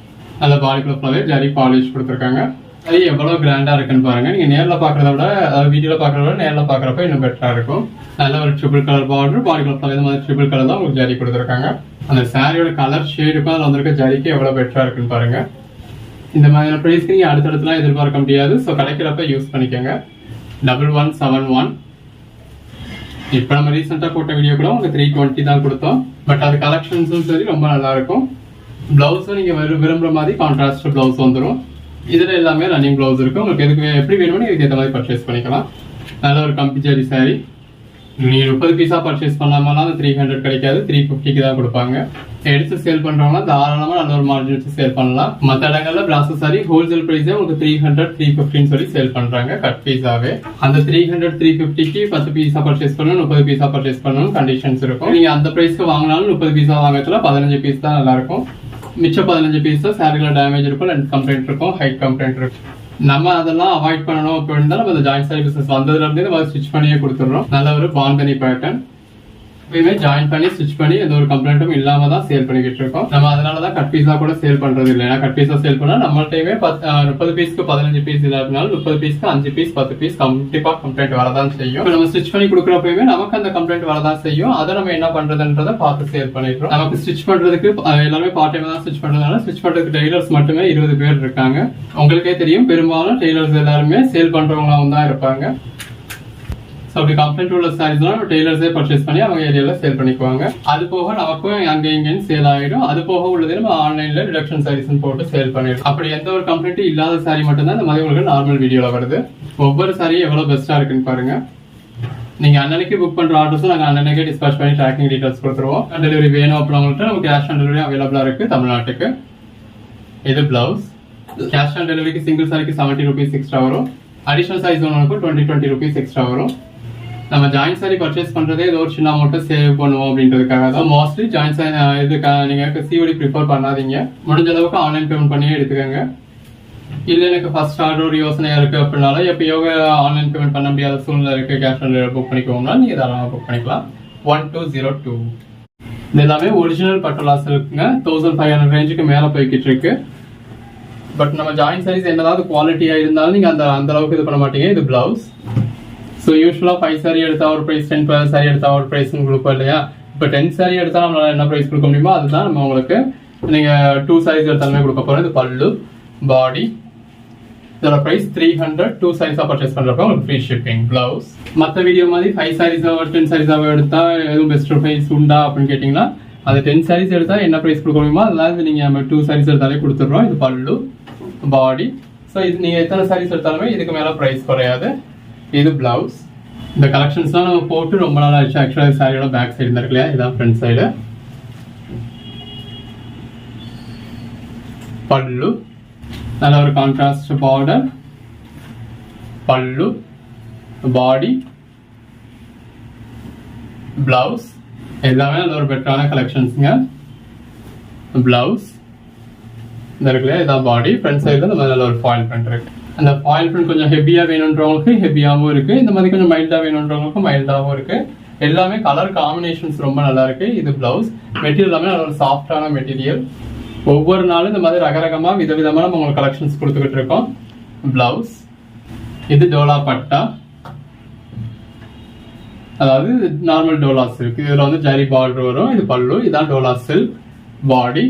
நல்ல பாடிக்குள்ள ஃபுல்லாவே ஜரி பாலிஷ் கொடுத்துருக்காங்க. அது எவ்வளவு கிராண்டா இருக்குன்னு பாருங்க. நீங்க நேர்ல பாக்குறத விட வீடியோல பாக்குறத விட நேர்ல பாக்குறப்ப இன்னும் பெட்டரா இருக்கும். நல்ல ஒரு ட்ரிபிள் கலர் பார்டர், பாடிக்குள்ள இந்த மாதிரி ட்ரிபிள் கலர் தான் உங்களுக்கு ஜரி கொடுத்துருக்காங்க. அந்த சாரியோட கலர் ஷேடுக்கும் அதுல வந்திருக்க ஜரிக்கு எவ்வளவு பெட்டரா இருக்குன்னு பாருங்க. இந்த மாதிரியான பிரைஸ்க்கு நீங்க அடுத்தடுத்துலாம் எதிர்பார்க்க முடியாது. ஸோ கிடைக்கிறப்ப யூஸ் பண்ணிக்கோங்க. 1171. இப்ப நம்ம ரீசெண்டா போட்ட வீடியோ கூட உங்களுக்கு 320 தான் கொடுத்தோம். பட் அது கலெக்ஷன்ஸும் சரி ரொம்ப நல்லா இருக்கும். பிளவுஸும் நீங்க விரும்புற மாதிரி கான்ட்ராஸ்ட் பிளவுஸ் வந்துடும். இதுல எல்லாமே ரன்னிங் பிளவுஸ் இருக்கும். உங்களுக்கு எதுக்கு எப்படி வேணுமோ இதுக்கு ஏற்ற மாதிரி பர்ச்சேஸ் பண்ணிக்கலாம். நல்ல ஒரு கம்பி ஜரி சாரி. நீங்க 30 பீஸா பர்ச்சேஸ் பண்ணாமலாம் அந்த 300 கிடைக்காது. 350க்கு தான் கொடுப்பாங்க. எடுத்து சேல் பண்றவங்க தாராளமா நல்ல ஒரு மார்ஜின் வச்சு சேல் பண்ணலாம். மற்ற இடங்கள்ல பிளாசஸ் சாரி ஹோல்சேல் பிரைஸே உங்களுக்கு 300 350 சொல்லி சேல் பண்றாங்க கட் பீஸாவே. அந்த 300 350க்கு 10 பீஸா பர்ச்சேஸ் பண்ணணும், 30 பீஸா பர்ச்சேஸ் பண்ணணும் கண்டிஷன்ஸ் இருக்கும். நீங்க அந்த பிரைஸ்க்கு வாங்கினாலும் 30 பீஸா வாங்கறதுல 15 பீஸ் தான் நல்லா இருக்கும். மிச்சம் 15 பீஸ் சாரில டேமேஜ் இருக்கும், லென்த் கம்ப்ளைண்ட் இருக்கும், ஹைட் கம்ப்ளைண்ட் இருக்கும். நம்ம அதெல்லாம் அவாய்ட் பண்ணணும் அப்படின்னா நம்ம ஜாயின் சாரி பிசினஸ் வந்ததுல இருந்தே நம்ம ஸ்டிச் பண்ணியே கொடுத்துடுறோம். நல்ல ஒரு பாந்தனி பேட்டர்ன். எப்பயுமே ஜாயின் பண்ணி ஸ்டிச் பண்ணி எந்த ஒரு கம்ப்ளைண்ட்டும் இல்லாம தான் சேல் பண்ணிக்கிட்டு இருக்கோம். நம்ம அதனாலதான் கட் பீஸா கூட சேல் பண்றது இல்லை. ஏன்னா கட் பீஸா சேல் பண்ணா நம்மள்டையுமே 30 பீஸ்க்கு 15 பீஸ் இல்லாட்டினாலும் 30 பீஸ்க்கு 5 பீஸ் 10 பீஸ் கண்டிப்பா கம்ப்ளைண்ட் வரதான் செய்யும். இப்போ நம்ம ஸ்டிச் பண்ணி கொடுக்குறப்பயுமே நமக்கு அந்த கம்ப்ளைண்ட் வரதான் செய்யும். அதை நம்ம என்ன பண்றதுன்றதை பார்த்து சேல் பண்ணிடுறோம். நமக்கு ஸ்டிச் பண்றதுக்கு எல்லாமே பார்ட் டைம் தான் ஸ்டிச் பண்றதுனால ஸ்டிச் பண்றதுக்கு டெய்லர்ஸ் மட்டுமே 20 பேர் இருக்காங்க. உங்களுக்கே தெரியும் பெரும்பாலும் டெய்லர்ஸ் எல்லாருமே சேல் பண்றவங்களாவும் தான் இருப்பாங்க. அப்படி கம்ப்ளைண்ட் உள்ள சாரீஸ்லாம் டெய்லர்ஸே பர்ச்சேஸ் பண்ணி அவங்க ஏரியால சேல் பண்ணிக்குவாங்க. அது போக நமக்கும் அங்கே இங்கேயும் சேல் ஆகிடும். அது போக உள்ளதே நம்ம ஆன்லைன்ல ரிடக்ஷன் சாரீஸ் போட்டு சேல் பண்ணிடும். அப்படி எந்த ஒரு கம்ப்ளைண்ட் இல்லாத சாரி மட்டும் தான் இந்த மாதிரி உங்களுக்கு நார்மல் வீடியோல வருது. ஒவ்வொரு சாரியும் எவ்வளவு பெஸ்டா இருக்குன்னு பாருங்க. நீங்க அன்னைக்கு புக் பண்ற ஆர்டர்ஸும் நாங்க அன்னைக்கே டிஸ்பேச் பண்ணி ட்ராக்கிங் டீடைல்ஸ் கொடுத்துருவோம். டெலிவரி வேணும் அப்படின்னா நமக்கு கேஷ் ஆன் டெலிவரி அவைலபிளா இருக்கு தமிழ்நாட்டுக்கு. இது பிளவுஸ். கேஷ் ஆன் டெலிவரிக்கு சிங்கிள் சாரிக்கு 70 rupees எக்ஸ்ட்ரா வரும். அடிஷனல் சாரீஸ் ஒன்றுக்கு 20 rupees எக்ஸ்ட்ரா வரும். நம்ம ஜாயின்ட் சாரி பர்ச்சேஸ் பண்றதே ஏதோ ஒரு சின்ன அமௌண்ட்டை சேவ் பண்ணுவோம் அப்படின்றதுக்காக தான். மோஸ்ட்லி ஜாயின்ட் சாரி இதுக்காக நீங்க சிஓடி ப்ரிஃபர் பண்ணாதீங்க. முடிஞ்ச அளவுக்கு ஆன்லைன் பேமெண்ட் பண்ணியே எடுத்துக்கோங்க. இல்லை எனக்கு ஃபர்ஸ்ட் ஆர்டர் ஒரு யோசனையா இருக்கு அப்படின்னால எப்பயோ ஆன்லைன் பேமெண்ட் பண்ண முடியாத சூழ்நிலை இருக்கு, கேஷ் ஆன் டெலிவரி புக் பண்ணிக்கோங்கன்னா நீங்க தாராளமாக புக் பண்ணிக்கலாம். 1202 இது எல்லாமே ஒரிஜினல் பட்டோலாஸ் இருக்குங்க. 1500 ரேஞ்சுக்கு மேலே போய்கிட்டு இருக்கு. பட் நம்ம ஜாயின்ட் சாரீஸ் என்னதாவது குவாலிட்டியா இருந்தாலும் நீங்க அந்த அளவுக்கு இது பண்ண மாட்டீங்க. இது பிளவுஸ். ஸோ யூஸ்வலாக 5 சாரி எடுத்தா ஒரு ப்ரைஸ், 10 சாரி எடுத்தா ஒரு ப்ரைஸ் கொடுப்போம் இல்லையா? இப்போ 10 சாரி எடுத்தா நம்மளால என்ன ப்ரைஸ் கொடுக்க முடியுமோ அதுதான் நம்ம உங்களுக்கு நீங்க 2 சாரீஸ் எடுத்தாலுமே கொடுக்க போறோம். இது பல்லு, பாடி. இதோட பிரைஸ் 300. 2 சாரீஸா பர்ச்சேஸ் பண்றப்ப உங்களுக்கு ஃப்ரீ ஷிப்பிங். பிளவுஸ் மற்ற வீடியோ மாதிரி 5 சாரீஸா 10 சாரீஸாவோ எடுத்தா எதுவும் பெஸ்ட் ப்ரைஸ் உண்டா அப்படின்னு கேட்டீங்கன்னா அது 10 சாரீஸ் எடுத்தா என்ன ப்ரைஸ் கொடுக்க முடியுமோ அதெல்லாம் நீங்க 2 சாரீஸ் எடுத்தாலே கொடுத்துடுறோம். இது பல்லு, பாடி. ஸோ இது நீங்க எத்தனை சாரீஸ் எடுத்தாலுமே இதுக்கு மேல பிரைஸ் குறையாது. இது பிளவுஸ். இந்த கலெக்ஷன்ஸ்லாம் நம்ம போட்டு ரொம்ப நாள் ஆச்சு. ஆக்சுவலாக சாரியோட பேக் சைடு இருக்கு இல்லையா, இதான் ஃப்ரண்ட் சைடு. பல்லு நல்ல ஒரு contrast border, pallu, body, blouse எல்லாமே நல்ல ஒரு பெட்டரான கலெக்ஷன்ஸுங்க. பிளவுஸ் இந்த இருக்குல்லையா, இதான் பாடி. ஃப்ரண்ட் சைடில் இந்த மாதிரி நல்ல ஒரு ஃபாயில் பிரிண்ட் இருக்கு. அந்த ஃபாயில் பிரிண்ட் கொஞ்சம் ஹெவியா வேணுன்றவங்களுக்கு ஹெவியாகவும் இருக்கு, இந்த மாதிரி கொஞ்சம் மைல்டா வேணுன்றவங்களுக்கு மைல்டாகவும் இருக்கு. எல்லாமே கலர் காம்பினேஷன்ஸ் ரொம்ப நல்லா இருக்கு. இது பிளவுஸ். மெட்டீரியல் எல்லாமே நல்ல ஒரு சாஃப்டான மெட்டீரியல். ஒவ்வொரு நாளும் இந்த மாதிரி ரகரகமா விதவிதமா நம்ம உங்களுக்கு கலெக்ஷன்ஸ் கொடுத்துக்கிட்டு இருக்கோம். பிளவுஸ். இது டோலா பட்டா, அதாவது நார்மல் டோலாஸ் இருக்கு. இதுல வந்து ஜரி பார்டர் வரும். இது பல்லு. இதான் டோலா சில்க். பாடி,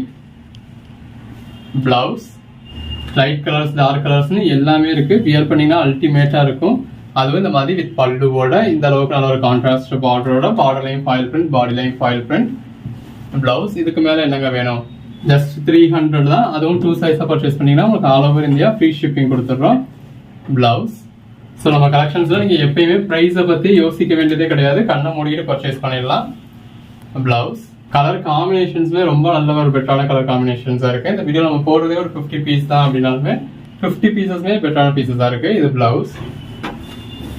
பிளவுஸ். லைட் கலர்ஸ், டார்க் கலர்ஸ்னு எல்லாமே இருக்கு. வியர் பண்ணீங்கன்னா அல்டிமேட்டா இருக்கும். அதுவும் இந்த மாதிரி வித் பல்லுவோட இந்த அளவுக்கு நல்ல ஒரு கான்ட்ராஸ்ட் பார்டரோட, பார்டர்லையும் ஃபாயில் பிரிண்ட், பாடிலையும் ஃபாயில் பிரிண்ட். பிளவுஸ். இதுக்கு மேல என்னங்க வேணும்? ஜஸ்ட் 300 தான். அதுவும் 2 சைஸா பர்ச்சேஸ் பண்ணீங்கன்னா உங்களுக்கு all over India free shipping கொடுத்துடுறோம். பிளவுஸ். ஸோ நம்ம கலெக்ஷன்ஸ்ல நீங்க எப்பயுமே பிரைஸை பத்தி யோசிக்க வேண்டியதே கிடையாது. கண்ணை மூடிட்டு பர்ச்சேஸ் பண்ணிடலாம். பிளவுஸ். கலர் காம்பினேஷன்ஸ்ல ரொம்ப நல்ல ஒரு பெட்டரான கலர் காம்பினேஷன்ஸா இருக்கு. இந்த வீடியோ நம்ம போடுறதே ஒரு 50 பீஸ் தான் அப்படின்னாலுமே 50 பீசஸ்மே பெட்டரான பீசஸ் தான் இருக்கு. இது பிளவுஸ்.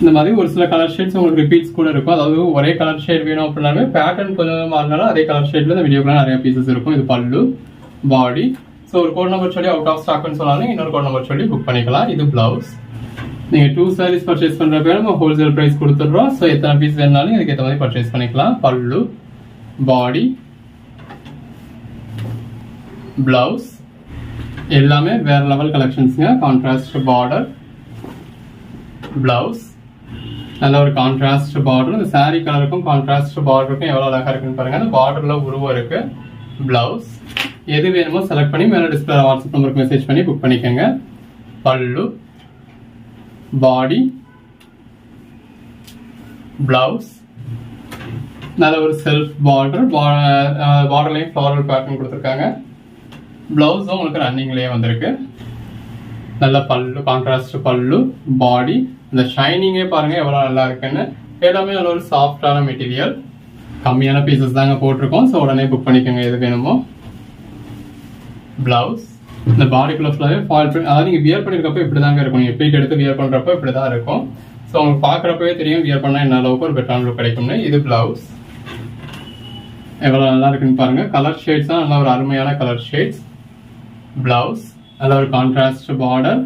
இந்த மாதிரி ஒரு சில கலர் ஷேட்ஸ் உங்களுக்கு ரிப்பீட்ஸ் கூட இருக்கும். அதாவது ஒரே கலர் ஷேட் வேணும் அப்படின்னாலுமே பேட்டர்ன் கொஞ்சம் மாறினாலும் அதே கலர் ஷேட்ல இந்த வீடியோக்குள்ள நிறைய பீசஸ் இருக்கும். இது பல்லு, பாடி. ஸோ ஒரு கோட் நம்பர் சொல்லி அவுட் ஆஃப் ஸ்டாக்னு சொன்னாலும் இன்னொரு கோட் நம்பர் சொல்லி புக் பண்ணிக்கலாம். இது பிளவுஸ். நீங்க 2 சாரீஸ் பர்ச்சேஸ் பண்றப்ப நம்ம ஹோல்சேல் பிரைஸ் கொடுத்துடுறோம். ஸோ எத்தனை பீஸ் வேணாலும் இதுக்கு ஏற்ற மாதிரி பர்ச்சேஸ் பண்ணிக்கலாம். பல்லு, பாடி, பிளவுஸ் எல்லாமே வேற லெவல் கலெக்ஷன்ஸ்ங்க. கான்ட்ராஸ்ட் பார்டர், பிளவுஸ் நல்ல ஒரு கான்ட்ராஸ்ட் பார்டர். இந்த சாரி கலருக்கும் கான்ட்ராஸ்ட் பார்டருக்கும் எவ்வளவு அழகா இருக்குன்னு பாருங்க. அந்த பார்டர்ல உருவம் இருக்கு. பிளவுஸ். எது வேணுமோ செலக்ட் பண்ணி மேல டிஸ்பிளே வாட்ஸ்அப் நம்பருக்கு மெசேஜ் பண்ணி புக் பண்ணிக்கோங்க. பல்லு, பாடி, பிளவுஸ் நல்ல ஒரு செல்ஃப் பார்டர், பார்டர்லையும் ஃப்ளாரல் பேட்டர்ன் கொடுத்துருக்காங்க. பிளவுஸும் உங்களுக்கு ரன்னிங்லேயே வந்திருக்கு. நல்ல பல்லு, கான்ட்ராஸ்ட் பல்லு, பாடி. இந்த ஷைனிங்கே பாருங்க எவ்வளோ நல்லா இருக்குன்னு. எல்லாமே நல்ல ஒரு சாஃப்டான மெட்டீரியல். கம்மியான பீசஸ் தாங்க போட்டிருக்கோம். ஸோ உடனே புக் பண்ணிக்கோங்க எது வேணுமோ. பிளவுஸ். இந்த பாடிக்குள்ள ஃபுல்லாகவே ஃபாயில் பிரிண்ட். அதாவது நீங்கள் வியர் பண்ணிருக்கப்போ இப்படி தாங்க இருக்கும். நீங்கள் ப்ளீட் எடுத்து வியர் பண்ணுறப்போ இப்படி தான் இருக்கும். ஸோ உங்களுக்கு பார்க்குறப்பவே தெரியும் வியர் பண்ணால் என்ன அளவுக்கு ஒரு பெட்டரான லுக் கிடைக்கும்னு. இது பிளவுஸ். எவ்வளோ நல்லா இருக்குன்னு பாருங்க. கலர் ஷேட்ஸ் தான் நல்ல ஒரு அருமையான கலர் ஷேட்ஸ். பிளவுஸ் நல்ல ஒரு contrast border,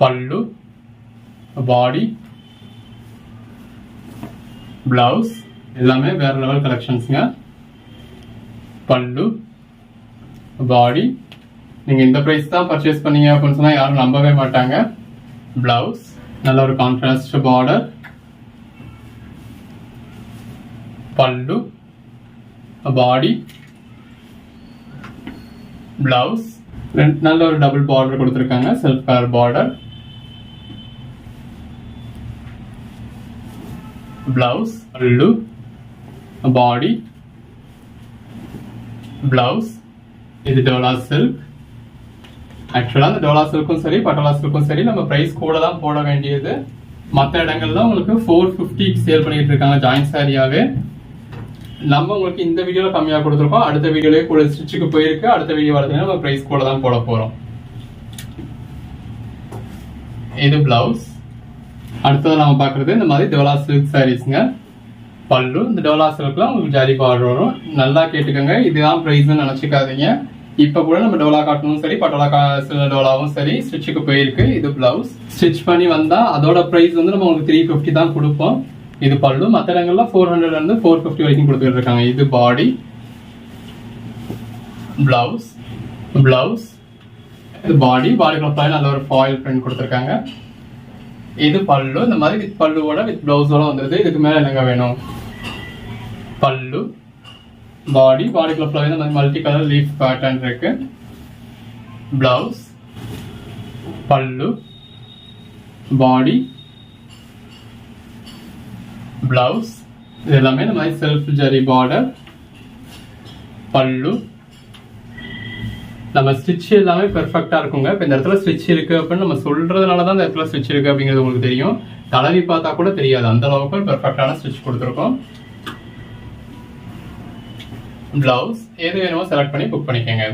pallu, body, blouse எல்லாமே வேற லெவல் கலெக்ஷன்ஸ்ங்க. பல்லு, பாடி. நீங்க இந்த பிரைஸ் தான் பர்ச்சேஸ் பண்ணீங்க அப்படின்னு சொன்னா யாரும் நம்பவே மாட்டாங்க. பிளவுஸ் நல்ல ஒரு contrast border, pallu, body, blouse நல்ல ஒரு டபுள் பார்டர் கொடுத்துருக்காங்க. செல்ஃப் கலர் பார்டர், பிளவுஸ், பல்லு, பாடி, பிளவுஸ். இது டோலா சில்க். ஆக்சுவலா அந்த டோலா சில்க்கும் சரி பட்டோலா சில்க்கும் சரி நம்ம பிரைஸ் கூட தான் போட வேண்டியது. மற்ற இடங்கள்ல உங்களுக்கு 450 சேல் பண்ணிட்டு இருக்காங்க ஜாயின்ட் சாரியாவே. நம்ம உங்களுக்கு இந்த வீடியோல கம்மியா கொடுத்துருக்கோம், அடுத்த வீடியோலயே கூட ஸ்டிச்சுக்கு போயிருக்கு. அடுத்த வீடியோ வரதுன்னா நம்ம பிரைஸ் கூட தான் போட போறோம். இது பிளவுஸ். அடுத்தது நம்ம பாக்குறது இந்த மாதிரி டோலா சில்க் சாரீஸ்ங்க. பல்லு. இந்த டோலா சில்க்ல உங்களுக்கு ஜரி பார்டர் வரும். நல்லா கேட்டுக்கோங்க, இதுதான் பிரைஸ்ன்னு நினைச்சுக்காதீங்க. இப்ப கூட நம்ம டோலா காட்டணும் சரி, பட்டோலா டோலாவும் சரி ஸ்டிச்சுக்கு போயிருக்கு. இது பிளவுஸ். ஸ்டிச் பண்ணி வந்தா அதோட பிரைஸ் வந்து நம்ம உங்களுக்கு 350 தான் கொடுப்போம். இது பல்லு. மற்ற இடங்கள்ல 400 இருந்து 450 வரைக்கும் கொடுத்துட்டு இருக்காங்க. இது பாடி. பிளவுஸ். பிளவுஸ். இது பாடி. பாடிக்குள்ள நல்ல ஒரு ஃபாயில் பிரிண்ட் கொடுத்துருக்காங்க. இது பல்லு. இந்த மாதிரி வித் பல்லுவோட வித் பிளவுஸோட வந்துருது. இதுக்கு மேல என்னங்க வேணும்? பல்லு, பாடி. பாடிக்குள்ள ஃபுல்லாவே இந்த மாதிரி மல்டி கலர் லீஃப் பேட்டர்ன் இருக்கு. பிளவுஸ், பல்லு, பாடி, பிளவுஸ். இது எல்லாமே இந்த மாதிரி செல்ஃப் ஜரி பார்டர். பல்லு. நம்ம ஸ்டிச் எல்லாமே பெர்ஃபெக்டா இருக்குங்க. இப்போ இந்த இடத்துல ஸ்டிச் இருக்கு அப்படின்னு நம்ம சொல்றதுனால தான் இந்த இடத்துல ஸ்டிச் இருக்கு அப்படிங்கிறது உங்களுக்கு தெரியும். தடவி பார்த்தா கூட தெரியாது, அந்த அளவுக்கு பெர்ஃபெக்டான ஸ்டிச் கொடுத்துருக்கோம். பிளவுஸ். எது வேணுமோ செலக்ட் பண்ணி புக் பண்ணிக்கோங்க.